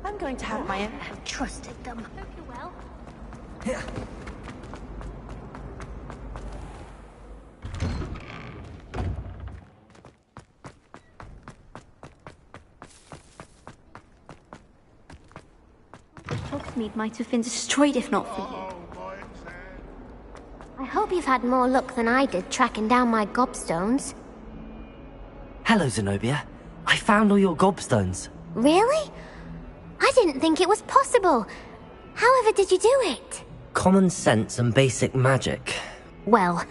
I'm going to have my own. I've trusted them. Hope you're well. Hogsmeade might have been destroyed if not for you. I hope you've had more luck than I did tracking down my gobstones. Hello, Zenobia. I found all your gobstones. Really? I didn't think it was possible. However did you do it? Common sense and basic magic. Well,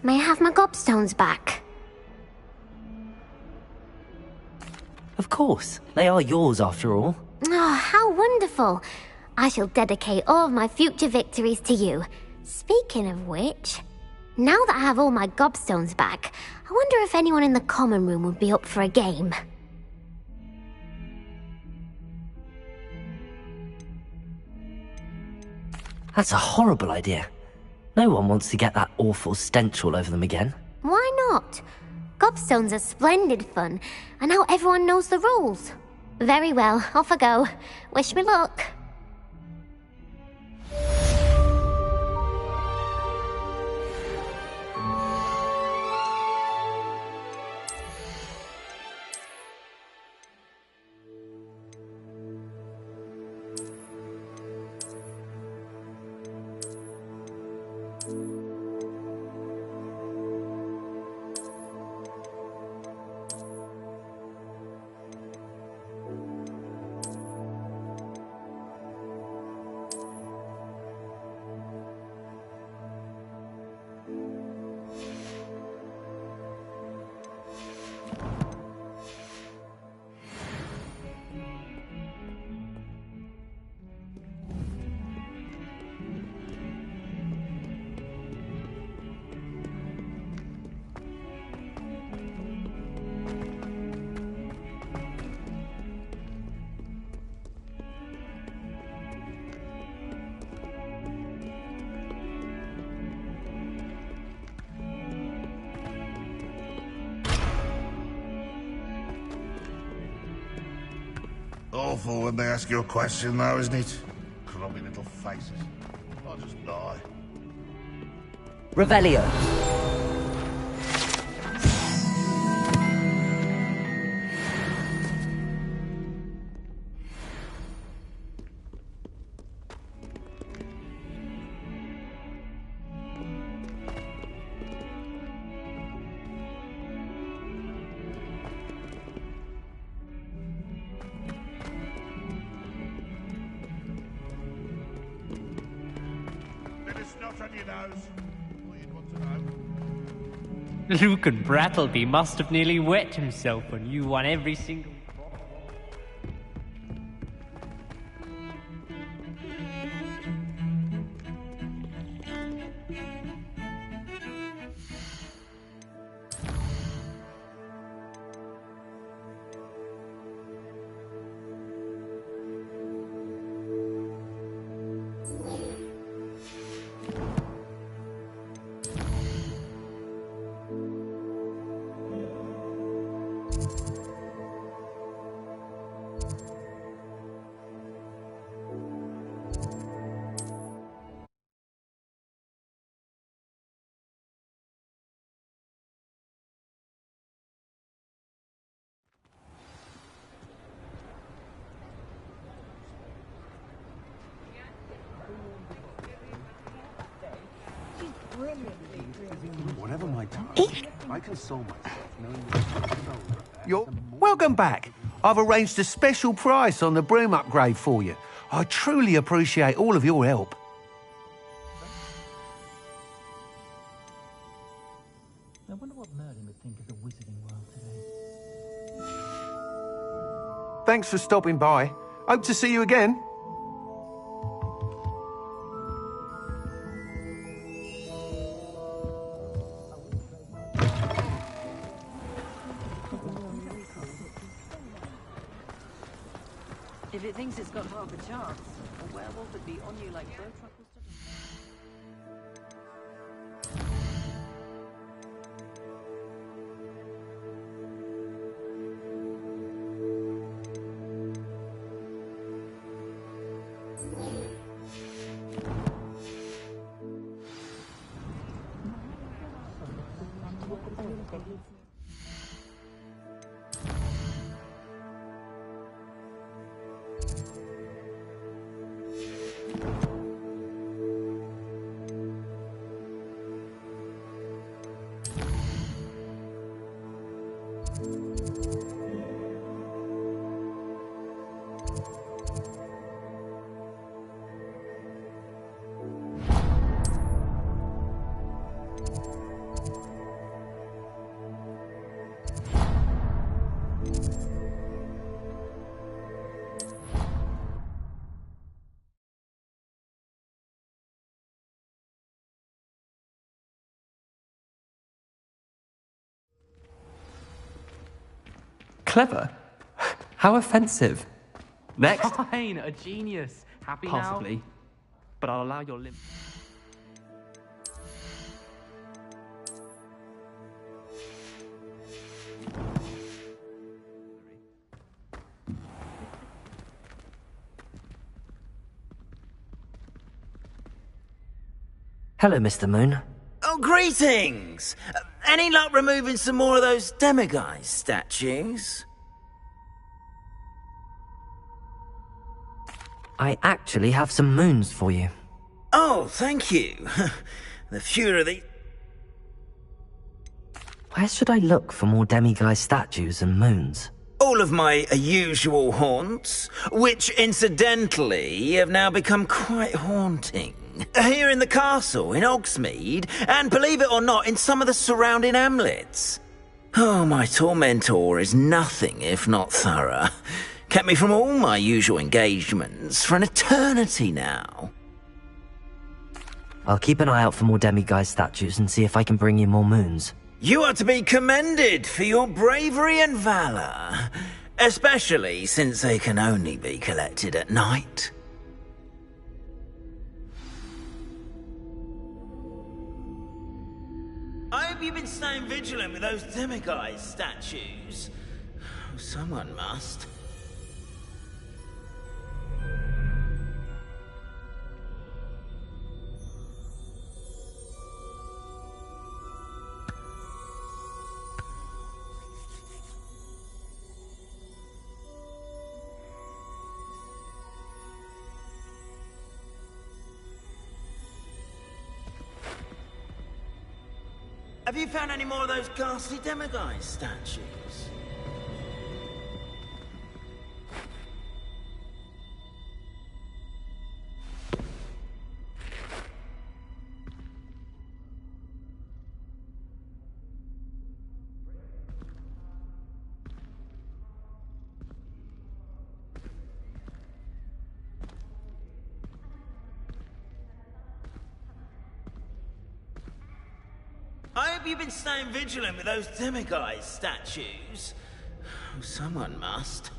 may I have my gobstones back? Of course. They are yours after all. Oh, how wonderful. I shall dedicate all of my future victories to you. Speaking of which, now that I have all my gobstones back, I wonder if anyone in the common room would be up for a game. That's a horrible idea. No one wants to get that awful stench all over them again. Why not? Gobstones are splendid fun, and now everyone knows the rules. Very well, off I go. Wish me luck. Awful when they ask you a question, though, isn't it? Grubby little faces. I'll just die. Revelio. Bit of snot on your nose. Lucan Brattleby must have nearly wet himself when you won every single... Whatever my task, I console myself knowing You're welcome back. I've arranged a special price on the broom upgrade for you. I truly appreciate all of your help. I wonder what Merlin would think of the wizarding world today. Thanks for stopping by. Hope to see you again. If it thinks it's got half a chance, a werewolf would be on you like bow truckles to... Clever? How offensive. Next. Fine, a genius. Happy Possibly. now? But I'll allow your limp. Hello, Mr. Moon. Oh, greetings! Any luck removing some more of those demiguise statues? I actually have some moons for you. Oh, thank you. The fewer of the... Where should I look for more demiguise statues and moons? All of my usual haunts, which incidentally have now become quite haunting. Here in the castle, in Hogsmeade, and believe it or not, in some of the surrounding hamlets. Oh, my tormentor is nothing if not thorough. Kept me from all my usual engagements for an eternity now. I'll keep an eye out for more demiguise statues and see if I can bring you more moons. You are to be commended for your bravery and valor, especially since they can only be collected at night. I hope you've been staying vigilant with those demiguise statues. Someone must. Have you found any more of those ghastly demiguise statues? you been staying vigilant with those demiguise statues? Someone must.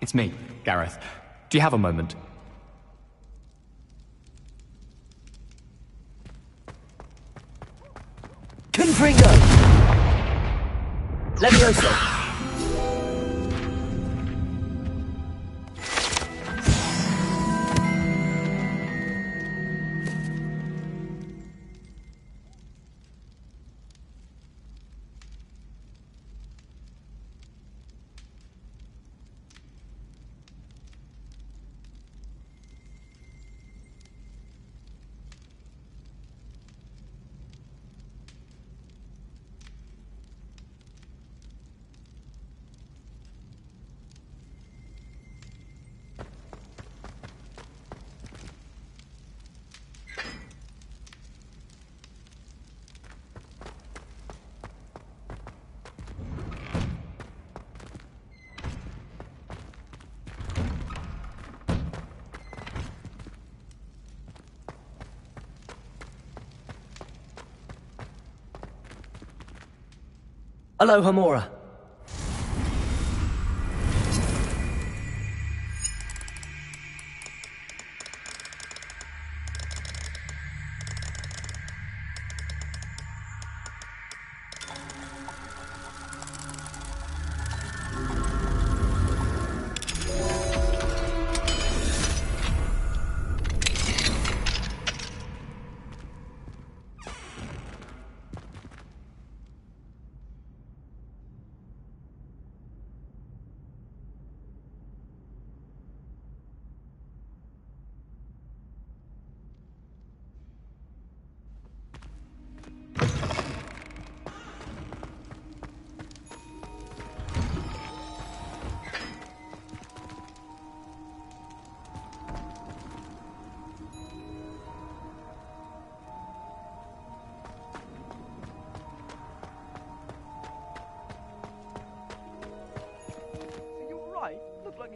It's me, Gareth. Do you have a moment? Confringo! Levioso! Aloha Mora.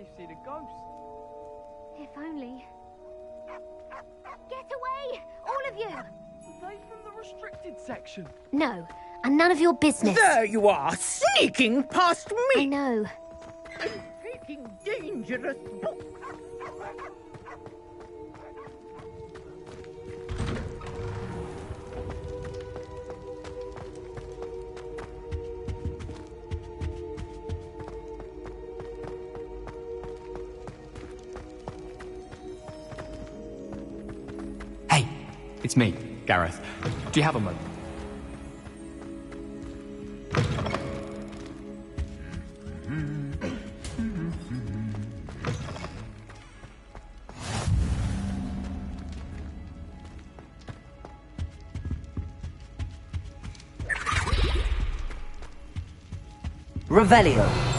you've seen a ghost. If only. Get away! All of you! They from the restricted section. No, and none of your business. There you are, sneaking past me! I know. And taking dangerous books. Hey, it's me, Gareth. Do you have a moment? Revelio.